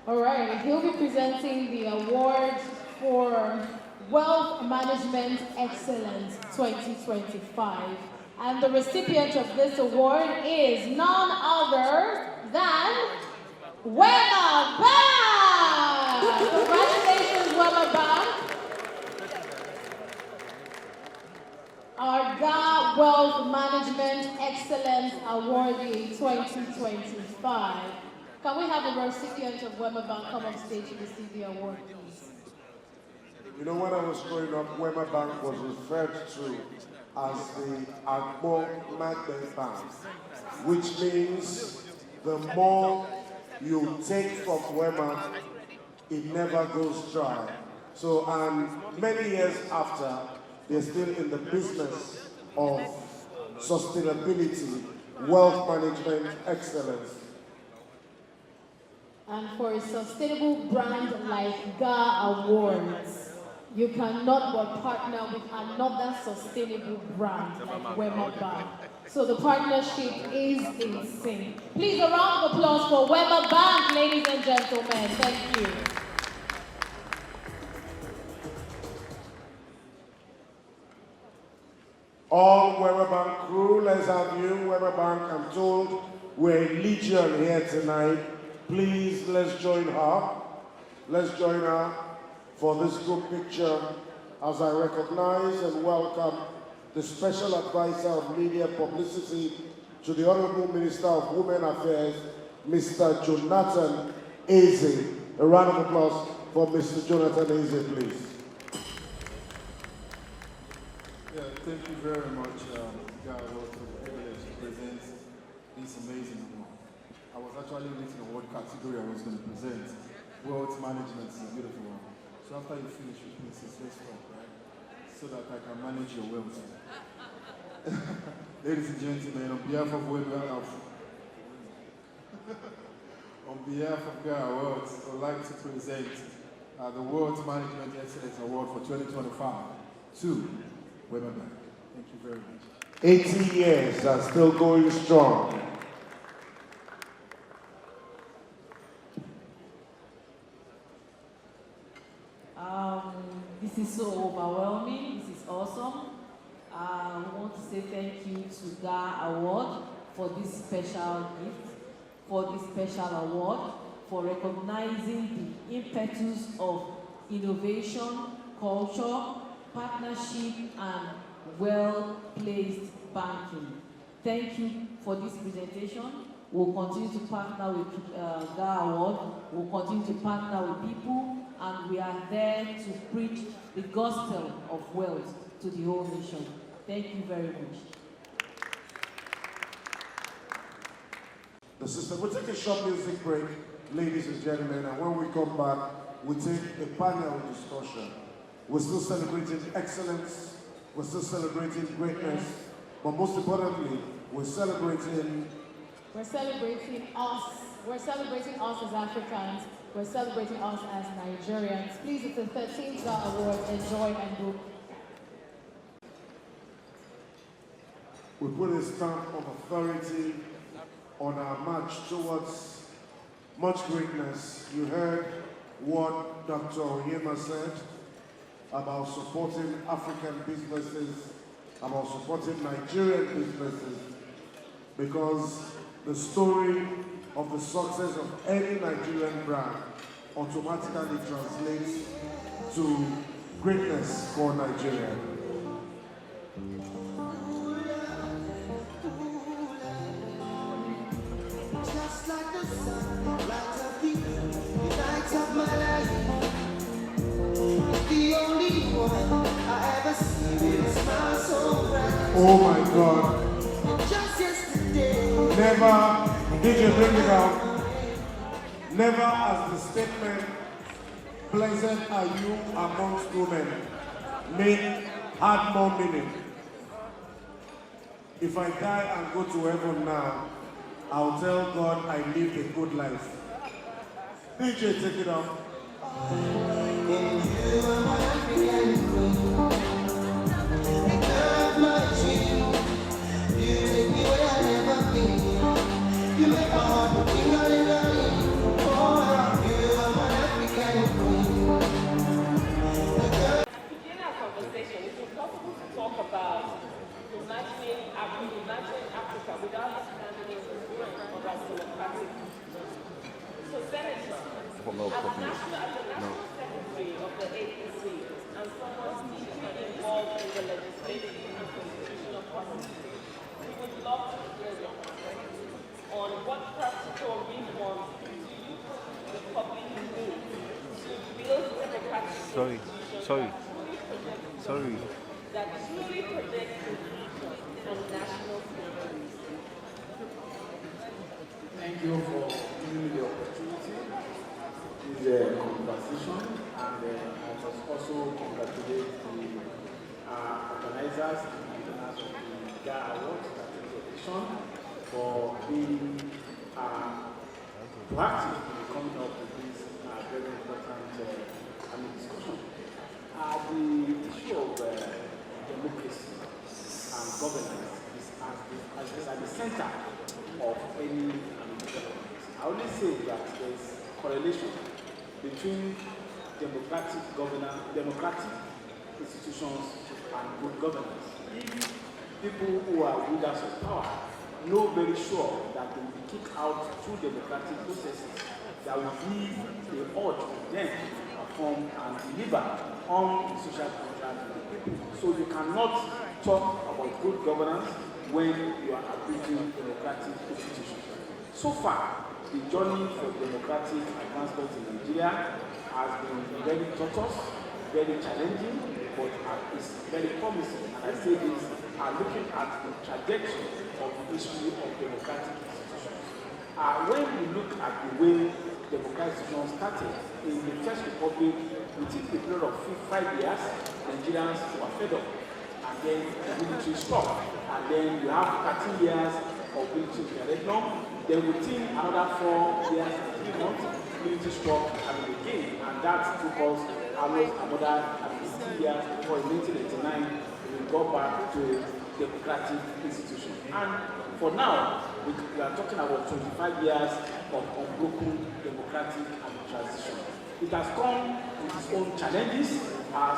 Speaker 3: All right, he'll be presenting the award for Wealth Management Excellence 2025. And the recipient of this award is none other than Wema Bank! Congratulations, Wema Bank! Our GAR Wealth Management Excellence Awardee 2025. Can we have the recipient of Wema Bank come on stage to receive the award, please?
Speaker 2: You know, when I was growing up, Wema Bank was referred to as the Agbo Magnet Bank, which means the more you take from Wema, it never goes dry. So, and many years after, they're still in the business of sustainability, wealth management excellence.
Speaker 3: And for a sustainable brand like GAR Awards, you cannot but partner with another sustainable brand like Wema Bank. So the partnership is in sync. Please, a round of applause for Wema Bank, ladies and gentlemen. Thank you.
Speaker 2: All Wema Bank crew, let's have you. Wema Bank, I'm told we're legion here tonight. Please, let's join her. Let's join her for this group picture as I recognize and welcome the Special Advisor of Media Publicity to the Honorable Minister of Women Affairs, Mr. Jonathan Eze. A round of applause for Mr. Jonathan Eze, please.
Speaker 19: Yeah, thank you very much, God, for the privilege to present this amazing award. I was actually written on what category I was going to present. Wealth management is a beautiful one. So after you finish with Princess, let's talk, right? So that I can manage your wealth. Ladies and gentlemen, on behalf of GAR Awards, I would like to present the Wealth Management Excellence Award for 2025 to Wema Bank. Thank you very much.
Speaker 2: 80 years and still going strong.
Speaker 12: This is so overwhelming. This is awesome. We want to say thank you to GAR Award for this special gift, for this special award, for recognizing the impetus of
Speaker 20: innovation, culture, partnership, and well-placed banking. Thank you for this presentation. We'll continue to partner with GAA Award. We'll continue to partner with people, and we are there to preach the gospel of wealth to the whole nation. Thank you very much.
Speaker 2: The system. We'll take a short music break, ladies and gentlemen, and when we come back, we'll take a panel discussion. We're still celebrating excellence, we're still celebrating greatness, but most importantly, we're celebrating
Speaker 3: us. We're celebrating us as Africans. We're celebrating us as Nigerians. Please, it's the 13th GAA Awards. Enjoy and go.
Speaker 2: We put a stamp of authority on our march towards much greatness. You heard what Dr. Onyema said about supporting African businesses, about supporting Nigerian businesses, because the story of the success of any Nigerian brand automatically translates to greatness for Nigeria.
Speaker 4: Just like the sun, light up the night of my life. The only one I ever see with a smile so bright.
Speaker 2: Oh my God.
Speaker 4: Just yesterday.
Speaker 2: Never, DJ bring it out. Never as the statement, blessed are you amongst women, had more meaning. If I die and go to heaven now, I'll tell God I lived a good life. DJ, take it off.
Speaker 4: You make my heart beat
Speaker 21: begin our conversation, it's impossible to talk about uniting Africa without understanding the strength of our democratic. So, Senator, as the national secretary of the APC and someone deeply involved in the legislation and constitutional process, we would love to hear your perspective on what practical reforms do you think the public needs to build democratic
Speaker 22: Sorry.
Speaker 21: that truly protect the future and national security.
Speaker 17: Thank you for giving me the opportunity. This conversation, and I must also congratulate the organizers and maintainers of the GAA Awards edition for being proactive in coming up with this very important discussion. The issue of democracy and governance is at the center of any development. I always say that there is correlation between democratic institutions and good governance. If people who are wielders of power know very sure that they will be kicked out through democratic processes, that will give the urge to them to perform and deliver on the social contract of the people. So you cannot talk about good governance when you are abusing democratic institutions. So far, the journey for democratic advancement in Nigeria has been very tortuous, very challenging, but it's very promising. And I say this, looking at the trajectory of the history of democratic institutions. When we look at the way democratic institutions started in the First Republic, within a period of 5 years, Nigerians were fed up. And then the military stopped. And then you have 13 years of military referendum. Then within another 4 years and 3 months, military stopped again. And that took us almost another 3 years before in 1989 we go back to democratic institutions. And for now, we are talking about 25 years of unbroken democratic transition. It has come with its own challenges.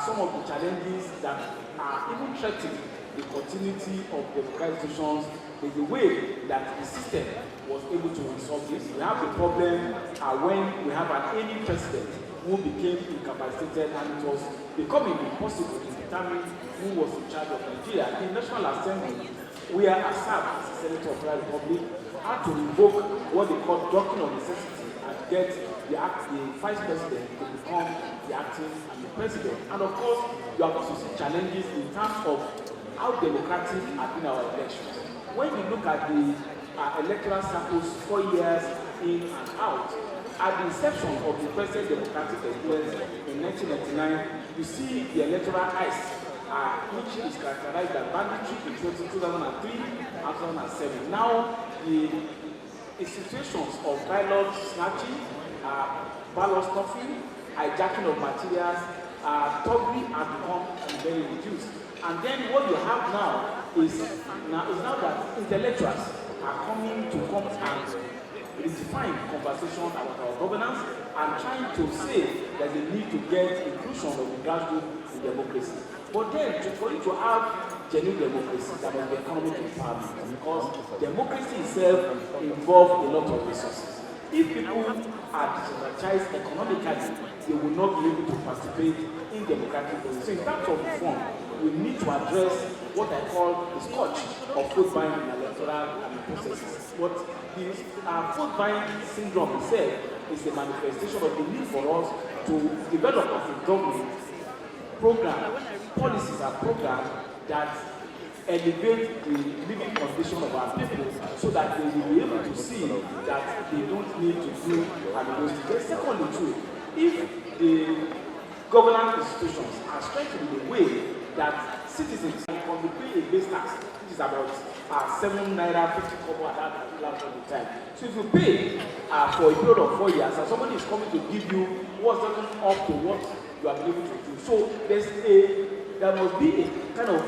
Speaker 17: Some of the challenges that are even threatening the continuity of democratic institutions is the way that the system was able to resolve this. We have the problem when we have an any president who became incapacitated, and it was becoming impossible to determine who was in charge of Nigeria. The National Assembly, where Assad, as a senator of the Republic, had to revoke what they call doctrine of necessity and get the vice president to become the acting president. And of course, you have also seen challenges in terms of how democratic have been our elections. When you look at the electoral cycles 4 years in and out, at the inception of the present democratic experience in 1999, you see the electoral ice, which is characterized by banditry in 2003 and 2007. Now, the situations of ballot snatching, ballot stuffing, hijacking of materials, thuggery has become very reduced. And then what you have now is that intellectuals are coming to come and redefine conversation about our governance and trying to say that they need to get inclusion of the grassroots in democracy. But then, for you to have genuine democracy, there must be economic empowerment, because democracy itself involves a lot of resources. If people are disenfranchised economically, they will not be able to participate in democratic processes. So in terms of reform, we need to address what I call the scourge of vote buying in electoral processes. But the vote buying syndrome itself is a manifestation of the need for us to develop as a government program, policies and programs that elevate the living condition of our people so that they will be able to see that they don't need to do administration. Secondly, too, if the governance institutions are strengthened in a way that citizens can pay a base tax, which is about 7 naira 50 kobo at that particular point in time. So if you pay for a period of 4 years and somebody is coming to give you what's not up to what you are able to do. So there must be a kind of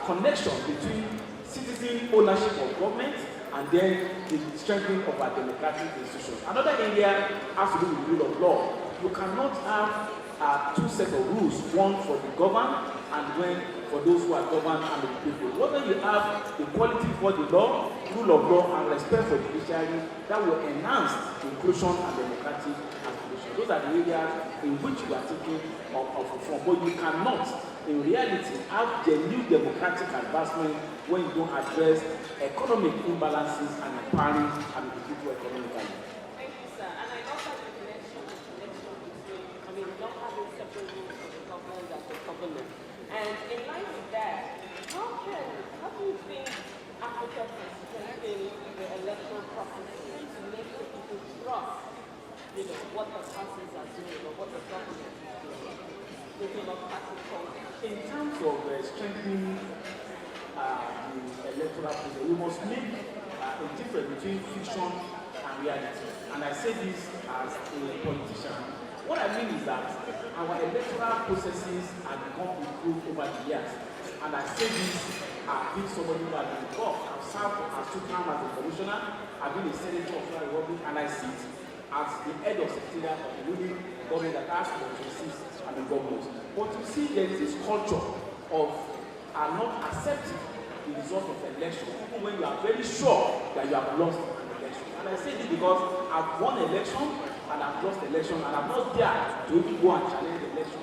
Speaker 17: connection between citizen ownership of government and then the strengthening of our democratic institutions. Another area has to do with the rule of law. You cannot have two sets of rules, one for the governed and one for those who are governed and the people. Whether you have equality for the law, rule of law, and respect for the judiciary, that will enhance inclusion and democratic aspiration. Those are the areas in which we are thinking of reform. But you cannot, in reality, have genuine democratic advancement when you don't address economic imbalances and empowering the people economically.
Speaker 21: Thank you, sir. And I love that you mentioned between, not having separate rules for the government and the government. And in line with that, how do you think Africa can strengthen the electoral process to make the people trust, what the parties are doing or what the government is doing?
Speaker 17: In terms of strengthening the electoral process, we must make a difference between fiction and reality. And I say this as a politician. What I mean is that our electoral processes have become improved over the years. And I say this being somebody who has been involved. I've served as 2 terms as a commissioner, I've been a senator of the Republic, and I sit as the head of secretariat of the ruling government that has to assist the government. But you see, there is this culture of not accepting the result of the election, even when you are very sure that you have lost an election. And I say this because I've won election and I've lost election, and I'm not there to even go and challenge the election.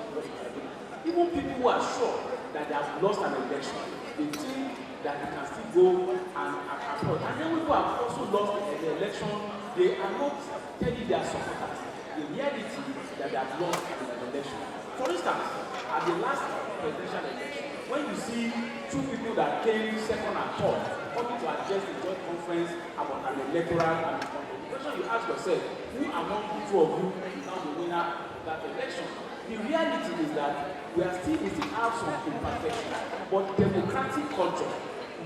Speaker 17: Even people who are sure that they have lost an election, they think that they can still go and applaud. And then people who have also lost the election, they are not telling their supporters the reality that they have lost an election. For instance, at the last presidential election, when you see 2 people that came second and third coming to address the joint conference about an electoral and the question you ask yourself, who among the 2 of you is now the winner of that election? The reality is that we are still in the house of imperfection, but democratic culture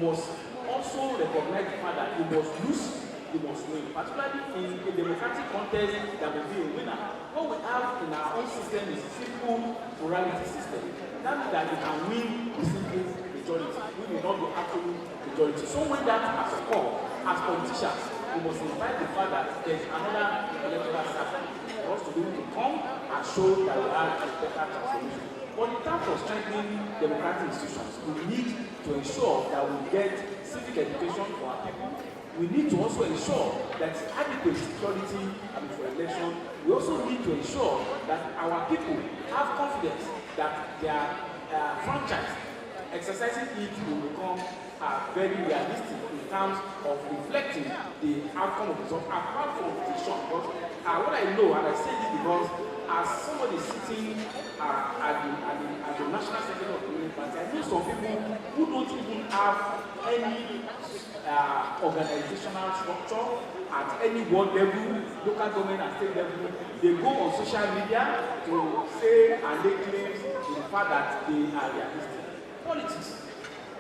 Speaker 17: must also recognize the fact that you must lose, you must win. Particularly in a democratic context, there will be a winner. What we have in our own system is a simple plurality system. That means that you can win a simple majority. We will not be absolute majority. So when that has occurred, as politicians, we must invite the fact that there is another electoral cycle for us to be able to come and show that we have a better transformation. But in terms of strengthening democratic institutions, we need to ensure that we get civic education for our people. We we need to also ensure that adequate security for election. We also need to ensure that our people have confidence that their franchise exercising it will become very realistic in terms of reflecting the outcome of the result apart from the short. Because what I know, and I say this because as somebody sitting at the National Secretary of the Union Party, I know some people who don't even have any organizational structure at any world level, local government and state level. They go on social media to say and they claim the fact that they are realistic. Politics,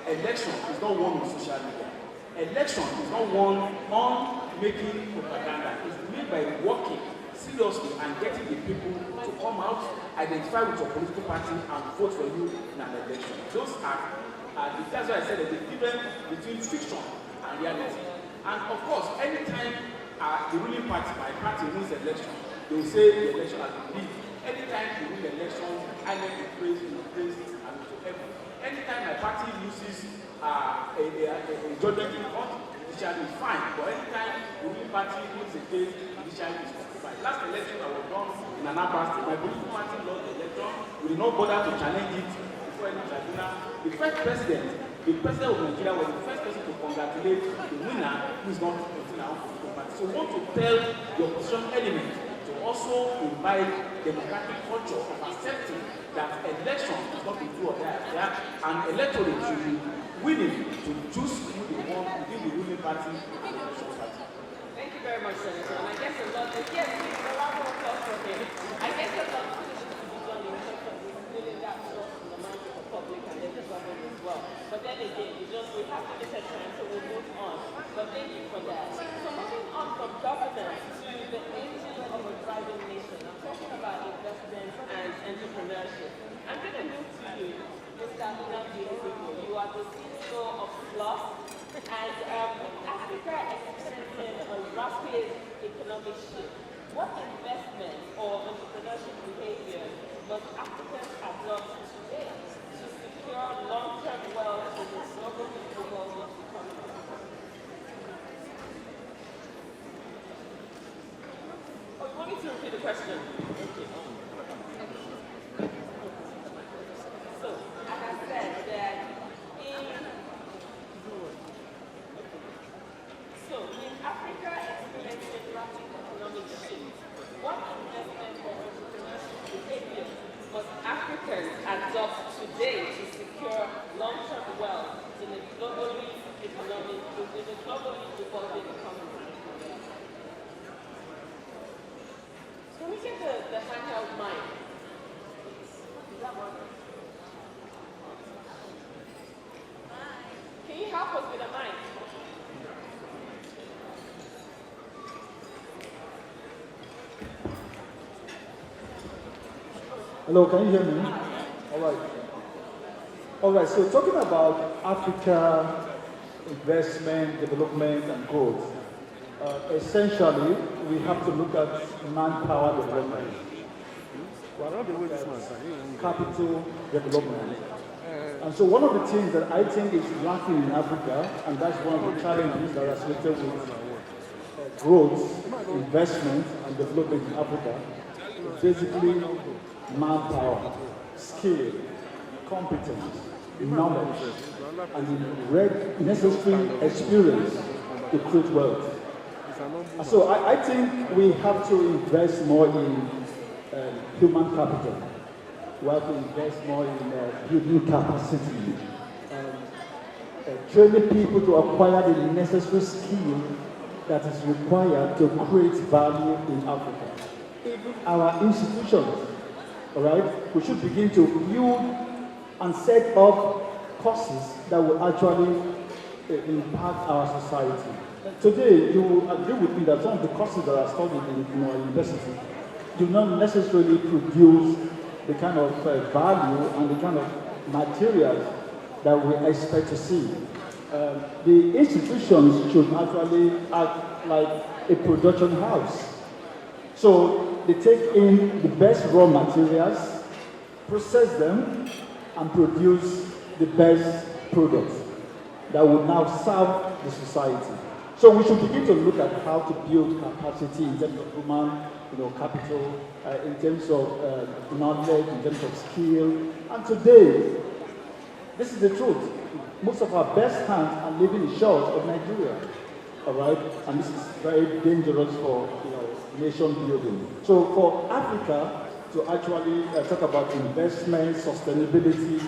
Speaker 17: election is not won on social media. Election is not won on making propaganda. It's made by working seriously and getting the people to come out, identify with your political party and vote for you in an election. Those are that's why I said that the difference between fiction and reality. And of course, anytime the ruling party, my party wins the election, they will say the election has been rigged. Anytime you win the election, I make the praise, and to heaven. Anytime my party loses a judgment in court, judiciary is fine. But anytime the ruling party wins a case, judiciary is fine. Last election I was done in Anambra State, my political party lost the election. We did not bother to challenge it before any tribunal. The first president, the president of Nigeria, was the first person to congratulate the winner who is not representing our political party. So we want to tell the opposition element to also imbibe democratic culture of accepting that election is not a do or die, and electorate should be willing to choose who they want within the ruling party and the opposition party.
Speaker 21: Thank you very much, Senator. And I guess a lot, yes, a lot more applause for him. I guess a lot of things should be done in terms of instilling that trust in the minds of the public and then the government as well. But then again, we have limited time, so we'll move on. But thank you for that. So moving on from governance to the engine of a thriving nation, I'm talking about investment and entrepreneurship. I'm going to move to you, Mr. Nnamdi Ezekwo. You are the CEO of SLOS, and Africa is experiencing a rapid economic shift. What investment or entrepreneurship behavior must Africans adopt today to secure long-term wealth in this globally evolving economy? Oh, you want me to repeat the question? Okay. So, I have said that in Africa experiencing rapid economic shift, what investment or entrepreneurship behavior must Africans adopt today to secure long-term wealth in a globally evolving economy? Can we get the handheld mic? Is that one? Can you help us with a mic?
Speaker 11: Hello, can you hear me? All right. All right, so talking about Africa investment, development, and growth, essentially, we have to look at manpower development, capital development. And so one of the things that I think is lacking in Africa, and that's one of the challenges that are associated with growth, investment, and development in Africa, is basically manpower, skill, competence, knowledge, and the necessary experience to create wealth. So I think we have to invest more in human capital. We have to invest more in building capacity, training people to acquire the necessary skill that is required to create value in Africa. Even our institutions, all right, we should begin to build and set up courses that will actually impact our society. Today, you will agree with me that some of the courses that are studied in our university do not necessarily produce the kind of value and the kind of materials that we expect to see. The institutions should actually act like a production house. So they take in the best raw materials, process them, and produce the best products that will now serve the society. So we should begin to look at how to build capacity in terms of human capital, in terms of knowledge, in terms of skill. And today, this is the truth. Most of our best hands are living in shores of Nigeria. All right? And this is very dangerous for nation building. So for Africa to actually talk about investment, sustainability,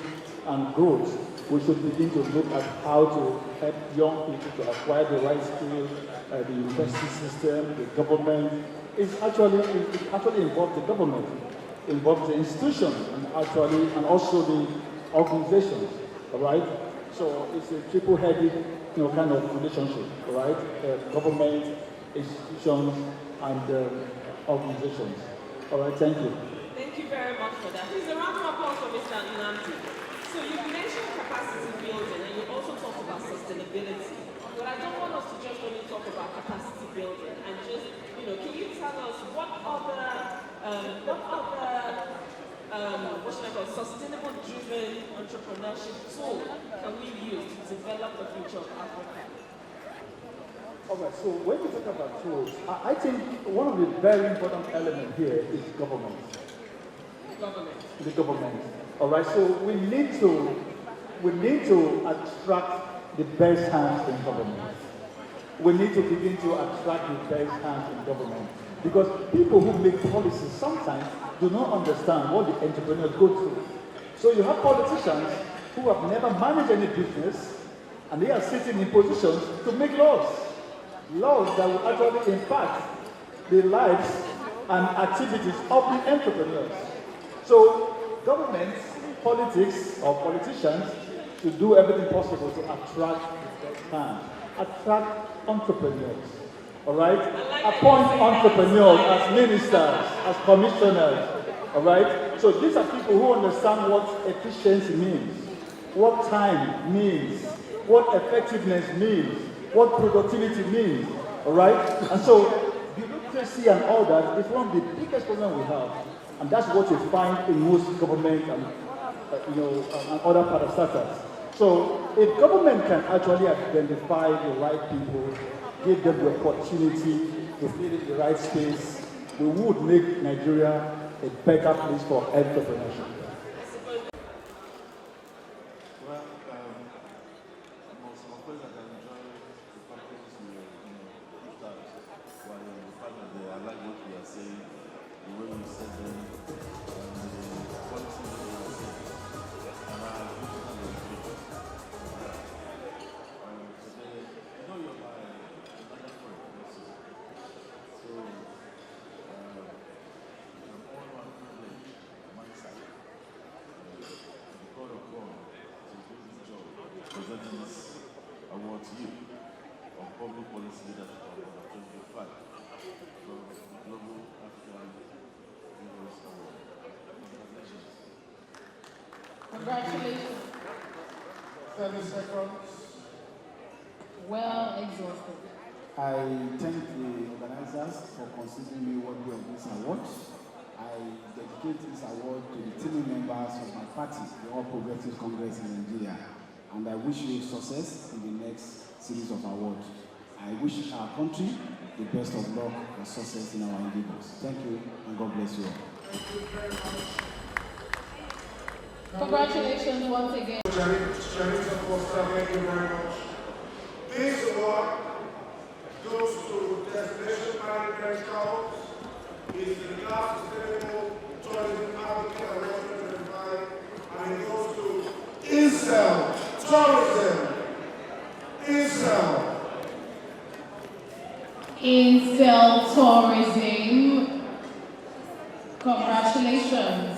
Speaker 11: and growth, we should begin to look at how to help young people to acquire the right skills, the university system, the government. It actually involves the government, involves the institutions, and also the organizations. All right. So it's a triple-headed, kind of relationship. All right. Government, institutions, and organizations. All right. Thank you.
Speaker 21: Thank you very much for that. Please, a round of applause for Mr. Nnamdi. So you mentioned capacity building, and you also talked about sustainability. But I don't want us to just only talk about capacity building, and just, can you tell us what other sustainable-driven entrepreneurship tool can we use to develop the future of Africa?
Speaker 11: Okay, so when we talk about tools, I think one of the very important elements here is government. The government. All right, so we need to attract the best hands in government. We need to begin to attract the best hands in government, because people who make policies sometimes do not understand what the entrepreneurs go through. So you have politicians who have never managed any business, and they are sitting in positions to make laws that will actually impact the lives and activities of the entrepreneurs. So governments, politics, or politicians should do everything possible to attract the best hands, attract entrepreneurs. All right? Appoint entrepreneurs as ministers, as commissioners. All right? So these are people who understand what efficiency means, what time means, what effectiveness means, what productivity means. All right? And so bureaucracy and all that is one of the biggest problems we have. And that's what you find in most government and other parastatals. So if government can actually identify the right people, give them the opportunity to fill in the right space, we would make Nigeria a better place for entrepreneurship.
Speaker 10: Well, of course, I can enjoy the practice while the fact that I like what you are saying, the way you said them, and the quality that you are saying. And I appreciate the education. Today, you're my another friend, so I'm all one privilege on my side. The call of God to do this job, presenting this award to you of public policy leadership of 2025 from the Global African Leaders Award. Congratulations.
Speaker 3: Congratulations.
Speaker 14: 30 seconds.
Speaker 3: Well exhausted.
Speaker 13: I thank the organizers for considering me worthy of this award. I dedicate this award to the team members of my party, the All Progressives Congress in Nigeria, and I wish you success in the next series of awards. I wish our country the best of luck and success in our endeavors. Thank you, and God bless you all.
Speaker 3: Congratulations once again.
Speaker 2: Thank you very much. This award goes to Destination Management Corps. It's the last sustainable tourism Africa Award 2025, and it goes to Incel Tourism.
Speaker 3: Incel Tourism. Congratulations.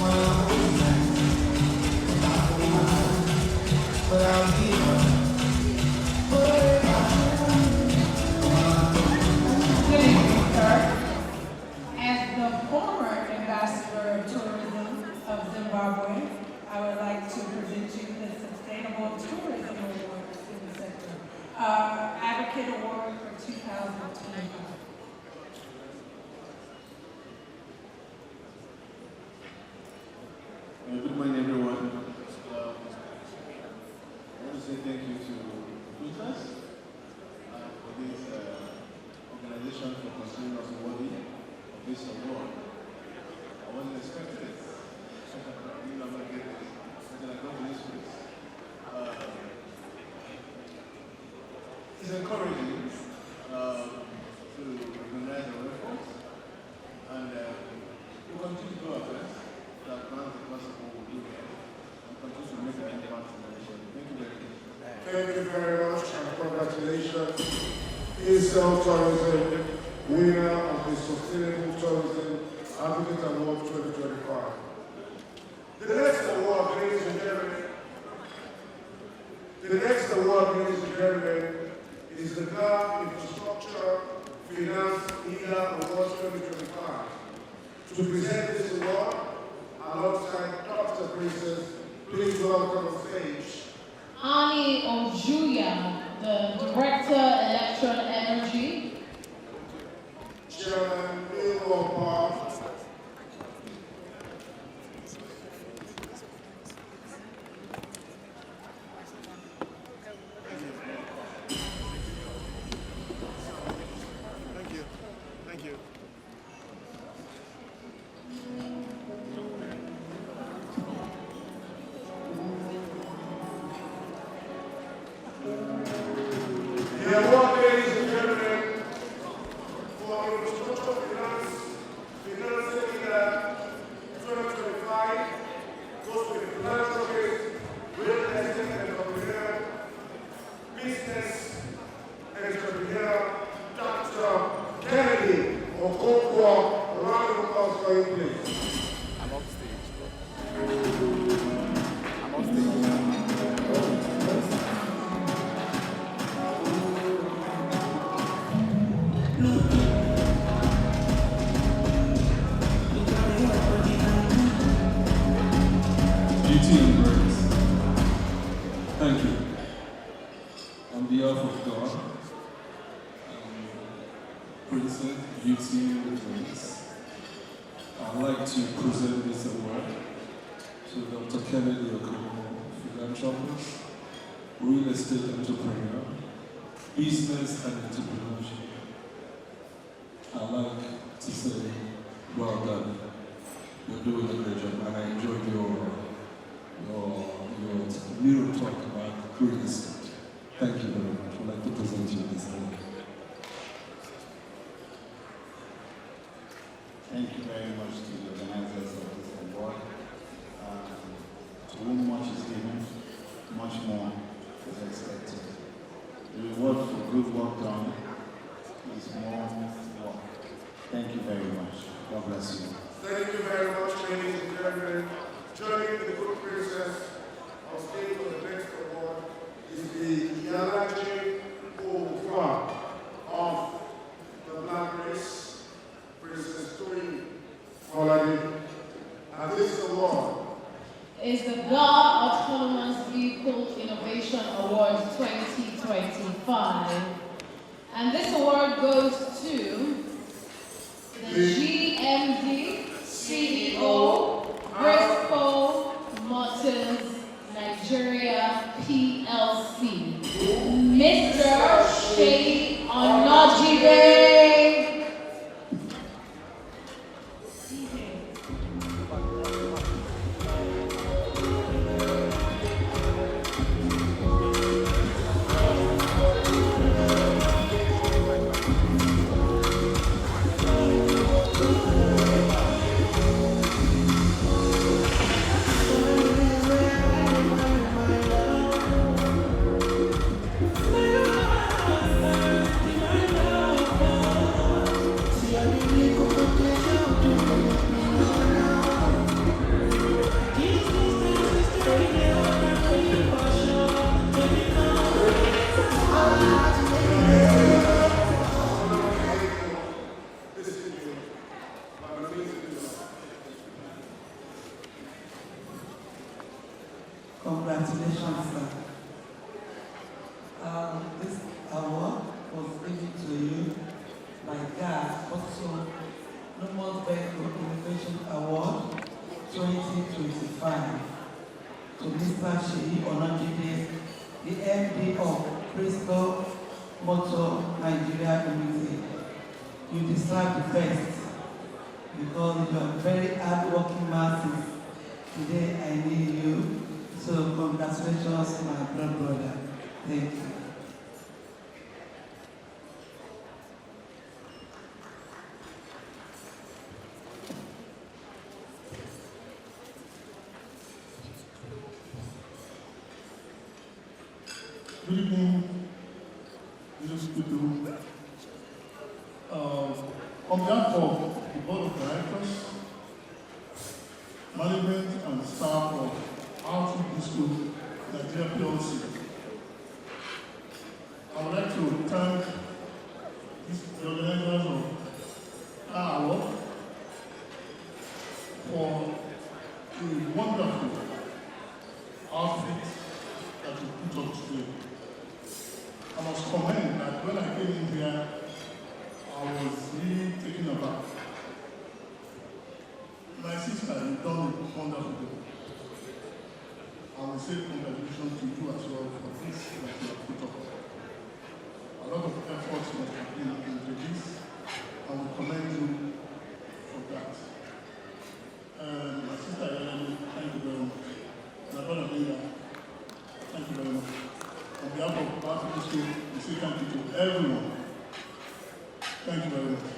Speaker 4: Oh,
Speaker 16: Zimbabwe, I would like to present you the Sustainable Tourism Award in the sector, Advocate Award for 2025.
Speaker 10: Good morning, everyone. I want to say thank you to Princess for this organization for considering us worthy of this award. I wasn't expecting it. I knew I'm going to get this until I got to this place. It's encouraging to recognize our efforts, and we'll continue to do our best to advance the possible we'll do here and continue to make an impact in the nation. Thank you very much.
Speaker 2: Thank you very much and congratulations. ESL Tourism, winner of the Sustainable Tourism Advocate Award 2025. The next award, ladies and gentlemen, is the GAR Infrastructure Finance Leader Award 2025. To present this award, alongside Dr. Princess, please welcome on stage
Speaker 3: Ani Ojuya, the Director, Electron Energy.
Speaker 2: Chairman Bill Park.
Speaker 5: Thank you.
Speaker 2: The award, ladies and gentlemen, for Infrastructure Finance Leader 2025 goes to the philanthropist, real estate entrepreneur, business entrepreneur, Dr. Kennedy Okonkwo. A round of applause for him, please.
Speaker 5: I'm off stage. I'm off stage.
Speaker 22: Beauty and grace. Thank you. On behalf of God, Princess Beauty and Grace, I'd like to present this award to Dr. Kennedy Okonkwo, philanthropist, real estate entrepreneur, business and entrepreneurship. I'd like to say, well done. You're doing a great job, and I enjoyed your little talk about real estate. Thank you very much. I'd like to present you this award.
Speaker 13: Thank you very much to the organizers of this award. To whom much is given, much more is expected. The reward for good work done is more work. Thank you very much. God bless you.
Speaker 2: Thank you very much, ladies and gentlemen. Joining the good princess on stage for the next award is the Yalaji Ofa of the Black Race, Princess Toyin Olade. And this award
Speaker 3: is the GAR Autonomous Vehicle Innovation Award 2025. And this award goes to the GMD CEO, Briscoe Motors Nigeria PLC, Mr. Sheyi Onajibe.
Speaker 6: motto Nigeria Unity. You deserve the best because you are very hard-working masses. Today I need you, so congratulations, my brother. Thank you.
Speaker 7: Good evening, these people. On behalf of the Board of Directors, management and staff of Outreach Disco Nigeria PLC, I would like to thank the organizers of our award for the wonderful outfit that you put up today. I must comment that when I came in here, I was really taken aback. My sister, you've done a wonderful job. I will say congratulations to you as well for this that you have put up. A lot of efforts must have been into this. I will commend you for that. My sister, thank you very much. My brother, thank you very much. On behalf of Outreach School, we say thank you to everyone. Thank you very much.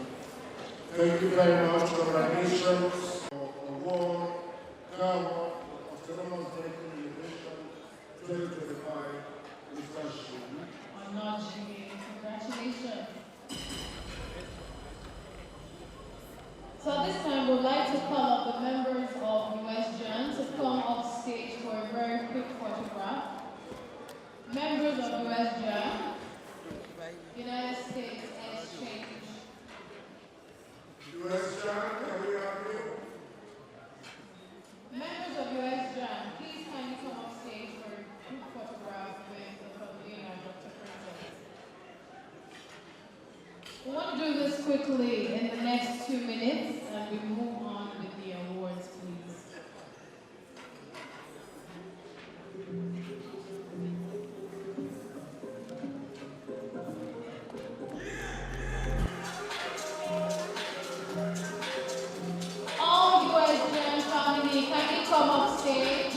Speaker 2: Thank you very much. Congratulations for award, Award, Autonomous Vehicle Innovation 2025, Mr. Shumi.
Speaker 3: Honored Jimmy, congratulations. So at this time, we'd like to call up the members of USGEN to come off stage for a very quick photograph. Members of USGEN, United States Exchange.
Speaker 2: USGEN, can we have you?
Speaker 3: Members of USGEN, please kindly come off stage for a group photograph with the pavilion and Dr. Princess. We want to do this quickly in the next 2 minutes, and we move on with the awards, please. All USGEN family, can you come up stage?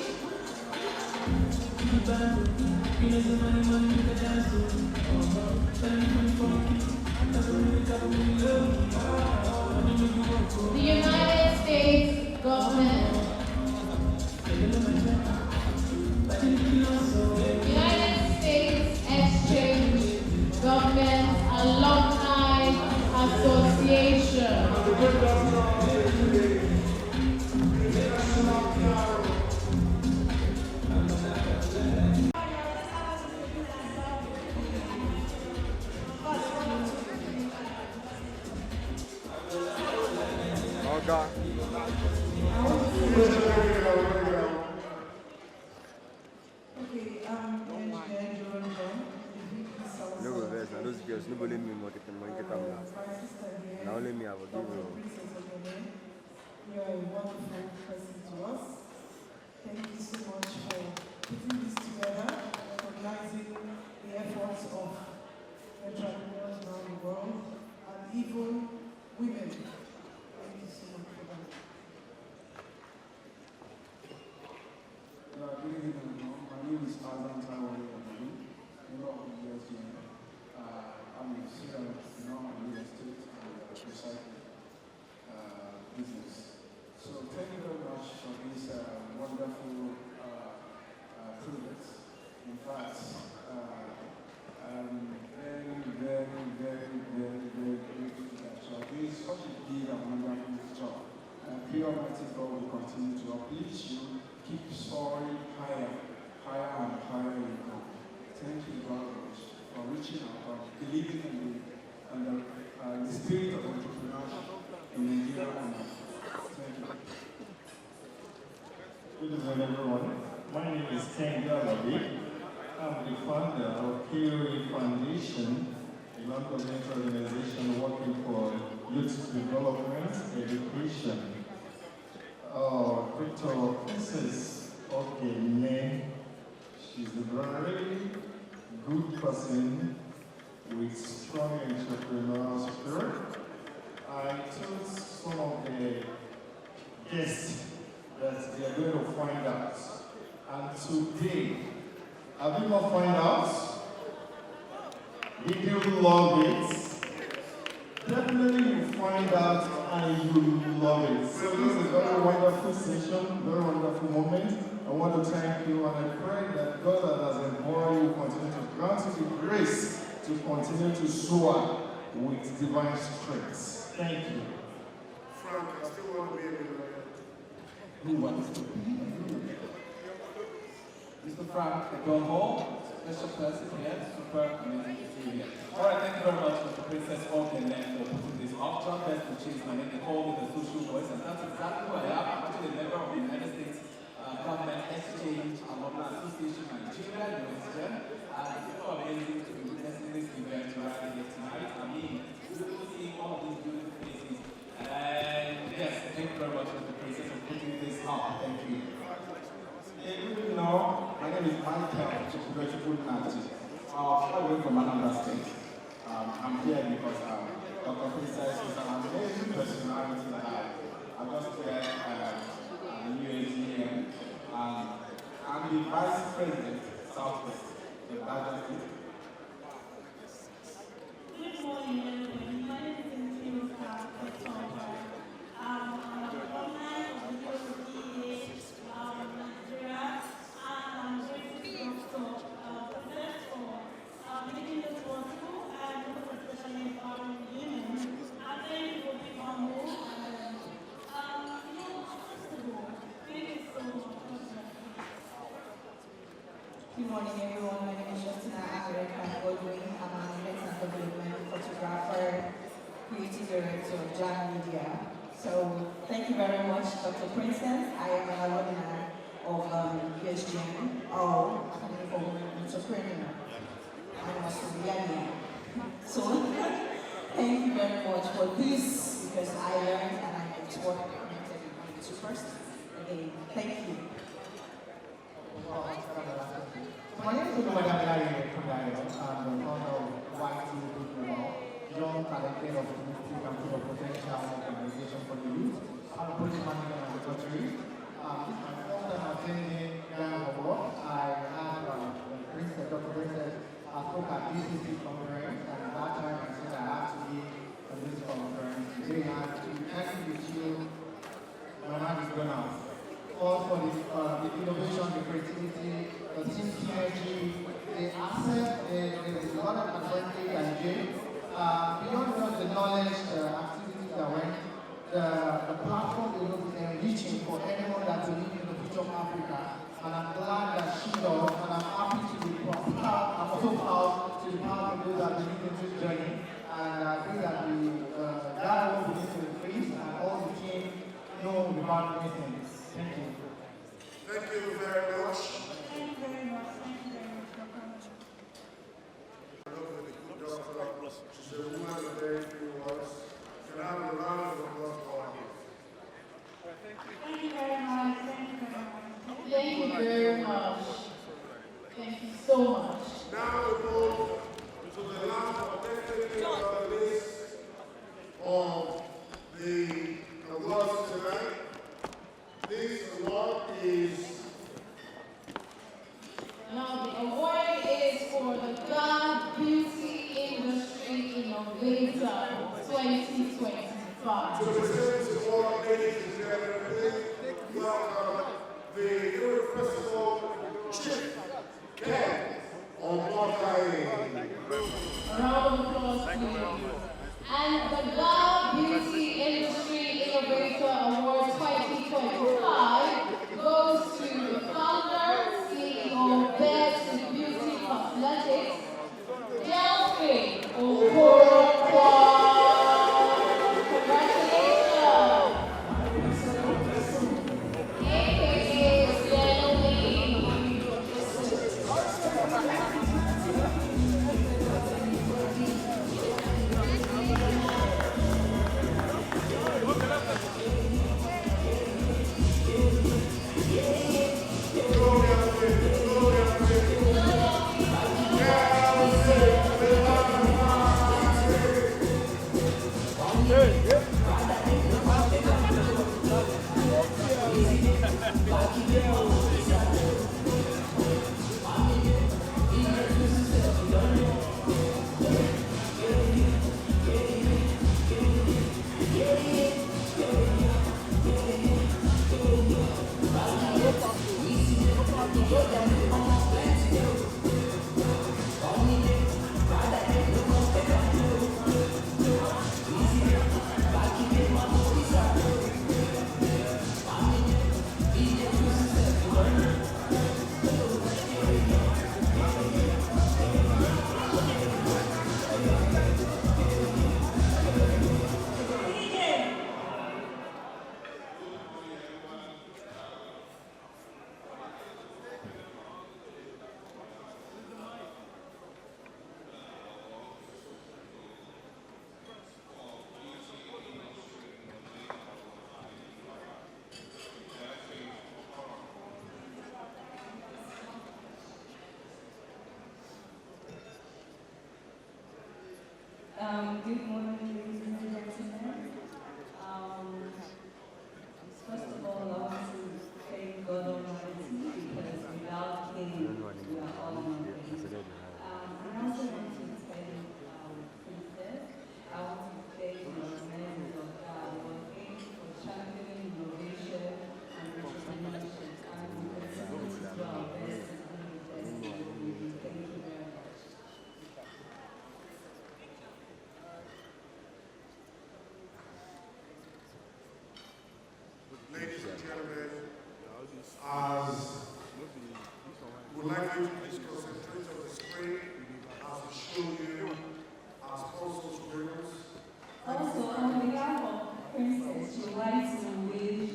Speaker 3: The United States government, United States Exchange Government Alumni Association.
Speaker 5: God. No reverse, and those girls, nobody let me more get them now. Now let me have a give you.
Speaker 8: You are a wonderful person to us. Thank you so much for putting this together, recognizing the efforts of entrepreneurs around the world and even women. Thank you so much for that.
Speaker 13: Good evening, everyone. My name is Azam Taiwan, member of the USGN. I'm a senior in real estate and recycling business. So thank you very much for this wonderful privilege. In fact, I'm very grateful that you are doing such a big and wonderful job. And pray Almighty God will continue to uplift you, keep soaring higher and higher you go. Thank you very much for reaching out, for believing in the spirit of entrepreneurship in Nigeria and Africa. Thank you.
Speaker 23: Good evening, everyone. My name is Ken Galabi. I'm the founder of KOA Foundation, a non-governmental organization working for youth development, education. Dr. Princess Ogene, she's a very good person, with strong entrepreneurial spirit. I told some of the guests that they are going to find out. And today, have you not find out? Did you love it? Definitely you find out and you love it. So this is a very wonderful session, very wonderful moment. I want to thank you and I pray that God that has empowered you continue to grant you the grace to continue to soar with divine strength. Thank you.
Speaker 2: Frank, I still want to be able to.
Speaker 23: Who wants to be?
Speaker 1: Mr. Frank Adonho, special person here, super amazing to see you here. Alright, thank you very much, Mr. Princess Ogene, for putting this up. John Best to change my name, they call me the social voice, and that's exactly who I am. I'm actually a member of the United States Government Exchange Alumni Association Nigeria, USGEN, and it's so amazing to be witnessing this event right here tonight. I mean, we're seeing all of these beautiful faces, and yes, thank you very much, Mr. Princess, for putting this up. Thank you.
Speaker 13: You know, my name is Michael Chukwuechukwunati. I'm away from Anambra State. I'm here because Dr. Princess is an amazing personality that I'm just here at the UAGM. I'm the Vice President, Southwest, the largest group.
Speaker 9: Good morning, everyone. My name is Nkiru Katonga. I'm an alumni of the UAGM, Nigeria, and I'm grateful to Professor for making this possible and especially empowering women. I thank you for being humble and first of all, thank you so much.
Speaker 15: Good morning, everyone. My name is Justina Agarek. I'm Godwin. I'm an event and development photographer, creative director of Jam Media. So, thank you very much, Dr. Princess. I am an alumni of USGM, Academy for Women Entrepreneur. I'm also Yanni. So, thank you very much for this because I learned and I networked connected with you two persons. Again, thank you.
Speaker 24: My name is Madam Kundayo. I'm the founder of YT Global, Young Talented Optimistic and Full of Potential Organization for the Youth. I'm a project manager at the country. This is my first time attending Ghana Award. I had Dr. Princess spoke at DCC conference, and at that time I said I have to be at this conference. Today I have to connect with you. My mind is going out. All for the innovation, the creativity, the team synergy, the asset, the lot of advantage and gain. Beyond just the knowledge, the activities that went, the platform is enriching for anyone that believes in the future of Africa. And I'm glad that she does, and I'm happy to be proud. I'm also proud to be part of those that believe in this journey. And I think that that will begin to increase, and all the team know about many things. Thank you.
Speaker 2: Thank you very much.
Speaker 9: Thank you very much. Thank you very much.
Speaker 2: She's a woman of very few words. Can I have a round of applause for her?
Speaker 9: Thank you very much. Thank you very much.
Speaker 3: Thank you very much. Thank you so much.
Speaker 2: Now we go to the last list of the awards tonight. This award is...
Speaker 3: Now the award is for the Ghana Beauty Industry Innovator 2025.
Speaker 2: To present this award, ladies and gentlemen, please welcome the Irrepressible Chief Ken Omotaye.
Speaker 3: A round of applause, please. And the Ghana Beauty Industry Innovator Award 2025 goes to the founder, CEO, Best Beauty Cosmetics, Delphine Okoronkwa.
Speaker 15: Good morning, ladies and gentlemen. First of all, I want to thank God Almighty because without Him, we are all nothing. I also want to thank Princess. I want to thank the men of God working for championing innovation and entrepreneurship. And we continue to do our best to be the best. Thank you very much.
Speaker 2: Ladies and gentlemen, as we'd like you to please concentrate on the screen as we show you our postal drills.
Speaker 15: Also, on behalf of Princess, she'd like to wish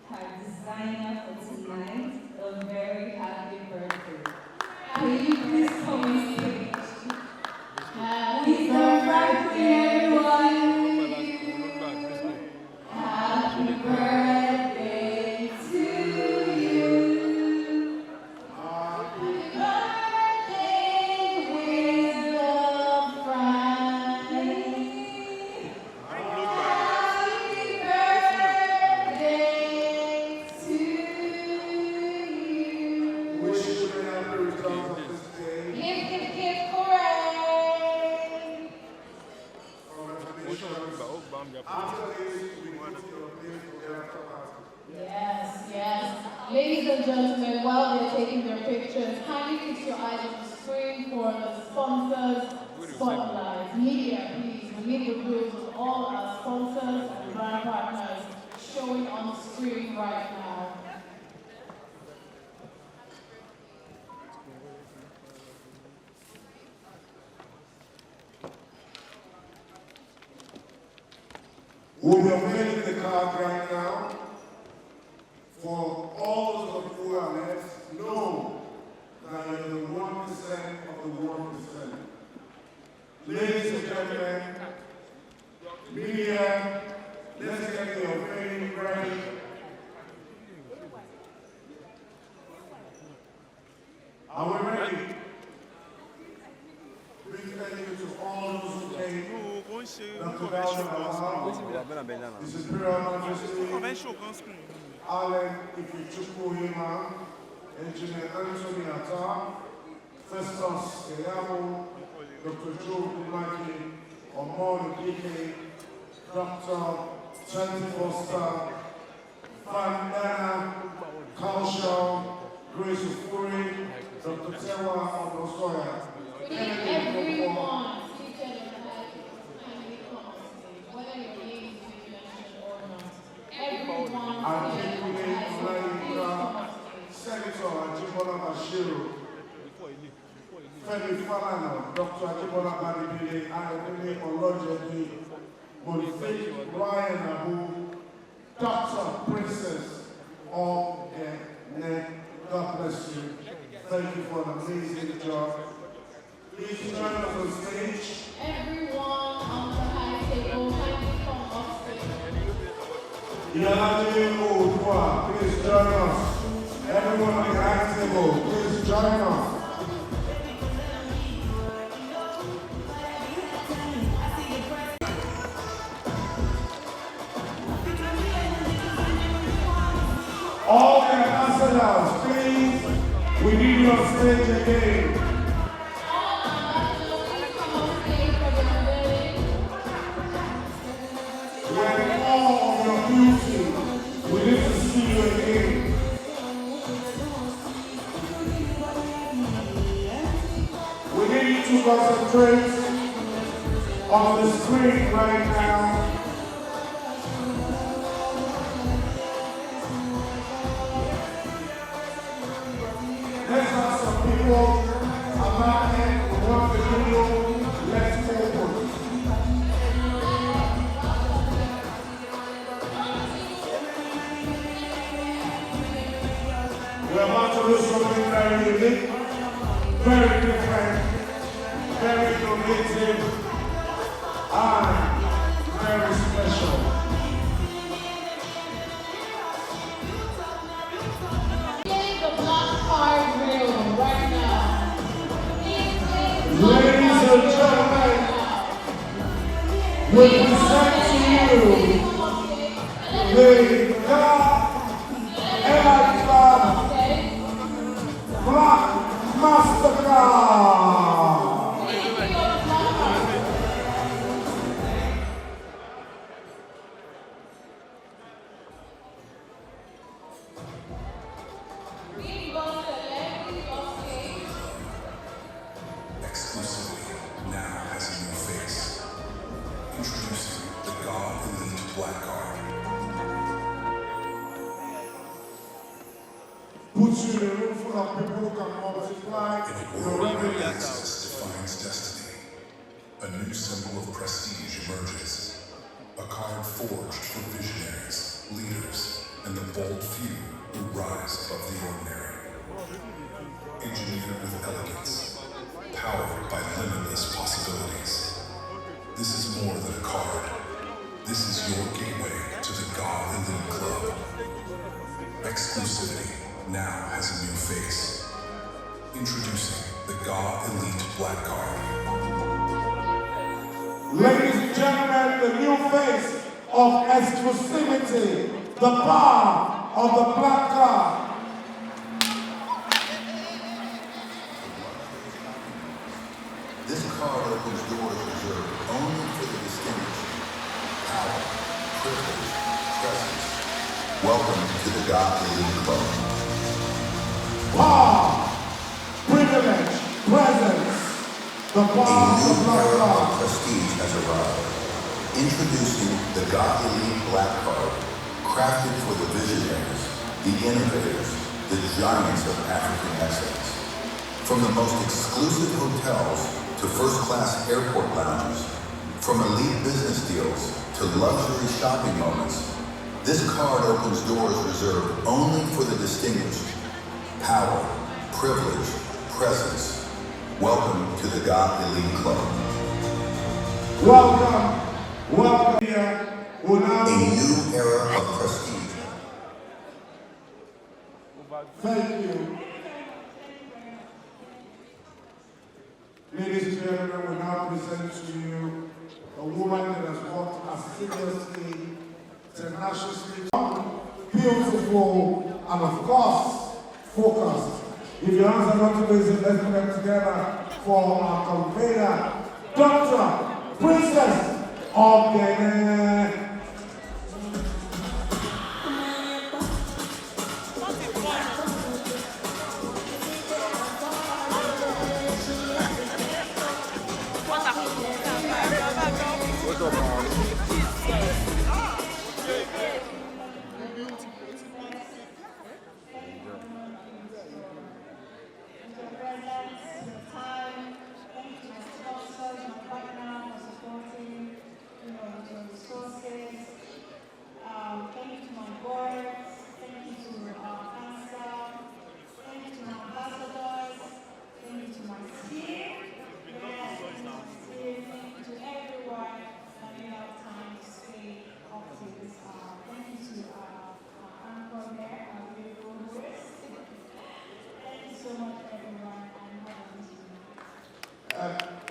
Speaker 15: her designer for tonight a very happy birthday. Will you please come on stage? Happy birthday, everyone! Happy birthday to you. Happy birthday, Wisdom Friday. Happy birthday to you.
Speaker 2: Wish you a happy return of this day.
Speaker 15: Hip, hooray!
Speaker 2: After this, we go to your place for the after party.
Speaker 3: Yes, yes. Ladies and gentlemen, while they're taking their pictures, kindly fix your eyes on the screen for the sponsors spotlight. Media, please. We need the groups of all our sponsors and brand partners showing on the screen right now.
Speaker 2: We'll be unveiling the card right now. For all those of you who are left, know that you're the 1% of the 1%. Ladies and gentlemen, media, let's get the unveiling ready. Are we ready? Big thank you to all those who came. Dr. Dawson Alao, His Imperial Majesty, Alan Ifichukwu, Engineer Anthony Atta, Festus Eyamo, Dr. Joe Kumaki, Omon Dike, Dr. Chanty Foster, Fandana, Kaushaw, Grace Ufuri, Dr. Tewa Onosoya.
Speaker 3: Everyone seated on the kindly come on stage, whether your name is being mentioned or not. Everyone seated on the
Speaker 2: Senator Ajibola Bashiru, Femi Falana, Dr. Ajibola Badibile, Ayodele Olojedi, Monife Ryan Abu, Dr. Princess Ogene. God bless you. Thank you for an amazing job. Please join us on stage.
Speaker 3: Everyone on the high table, kindly come up stage.
Speaker 2: Yalaji Odua, please join us. Everyone on the high table, please join us. All the ambassadors, please, we need you on stage again. When all of your beauty, we need to see you again. We need you to concentrate on the screen right now. Let's have some people about here who want the video. Let's open. We're about to do something very unique, very different, very innovative, and very special.
Speaker 3: Getting the black card real right now.
Speaker 2: Ladies and gentlemen, we present to you the Airline Club Black Mastercard.
Speaker 12: Exclusivity now has a new face. Introducing the God Elite Black Card.
Speaker 2: Puts you in a room full of people who can multiply
Speaker 12: In a
Speaker 2: your
Speaker 12: world where
Speaker 2: revenue.
Speaker 12: access defines destiny, a new symbol of prestige emerges. A card forged for visionaries, leaders, and the bold few who rise above the ordinary. Engineered with elegance, powered by limitless possibilities. This is more than a card. This is your gateway to the God Elite Club. Exclusivity now has a new face. Introducing the God Elite Black Card.
Speaker 2: Ladies and gentlemen, the new face of exclusivity, the power of the Black Card.
Speaker 12: This card opens doors reserved only for the distinguished. Power, privilege, presence. Welcome to the God Elite Club.
Speaker 2: Power, privilege, presence. The power of the Black
Speaker 12: Era
Speaker 2: Card.
Speaker 12: of prestige has arrived. Introducing the God Elite Black Card, crafted for the visionaries, the innovators, the giants of African excellence. From the most exclusive hotels to first-class airport lounges, from elite business deals to luxury shopping moments, this card opens doors reserved only for the distinguished. Power, privilege, presence. Welcome to the God Elite Club.
Speaker 2: Welcome, welcome here.
Speaker 12: A new era of prestige.
Speaker 2: Thank you. Ladies and gentlemen, we now present to you a woman that has worked assiduously, tenaciously, beautiful, and of course, focused. If your hands are not too busy, let's put them together for our convener, Dr. Princess Ogene.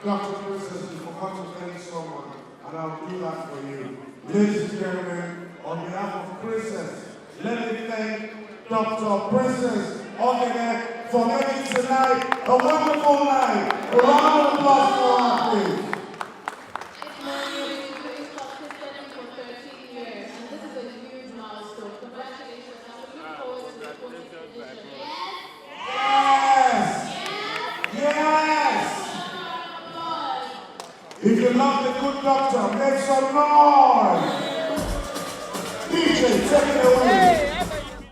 Speaker 2: Dr. Princess, you forgot to thank someone, and I'll do that for you. Ladies and gentlemen, on behalf of Princess, let me thank Dr. Princess Ogene for making tonight a wonderful night. A round of applause for her, please. If you love the good doctor, make some noise. DJ, take it away.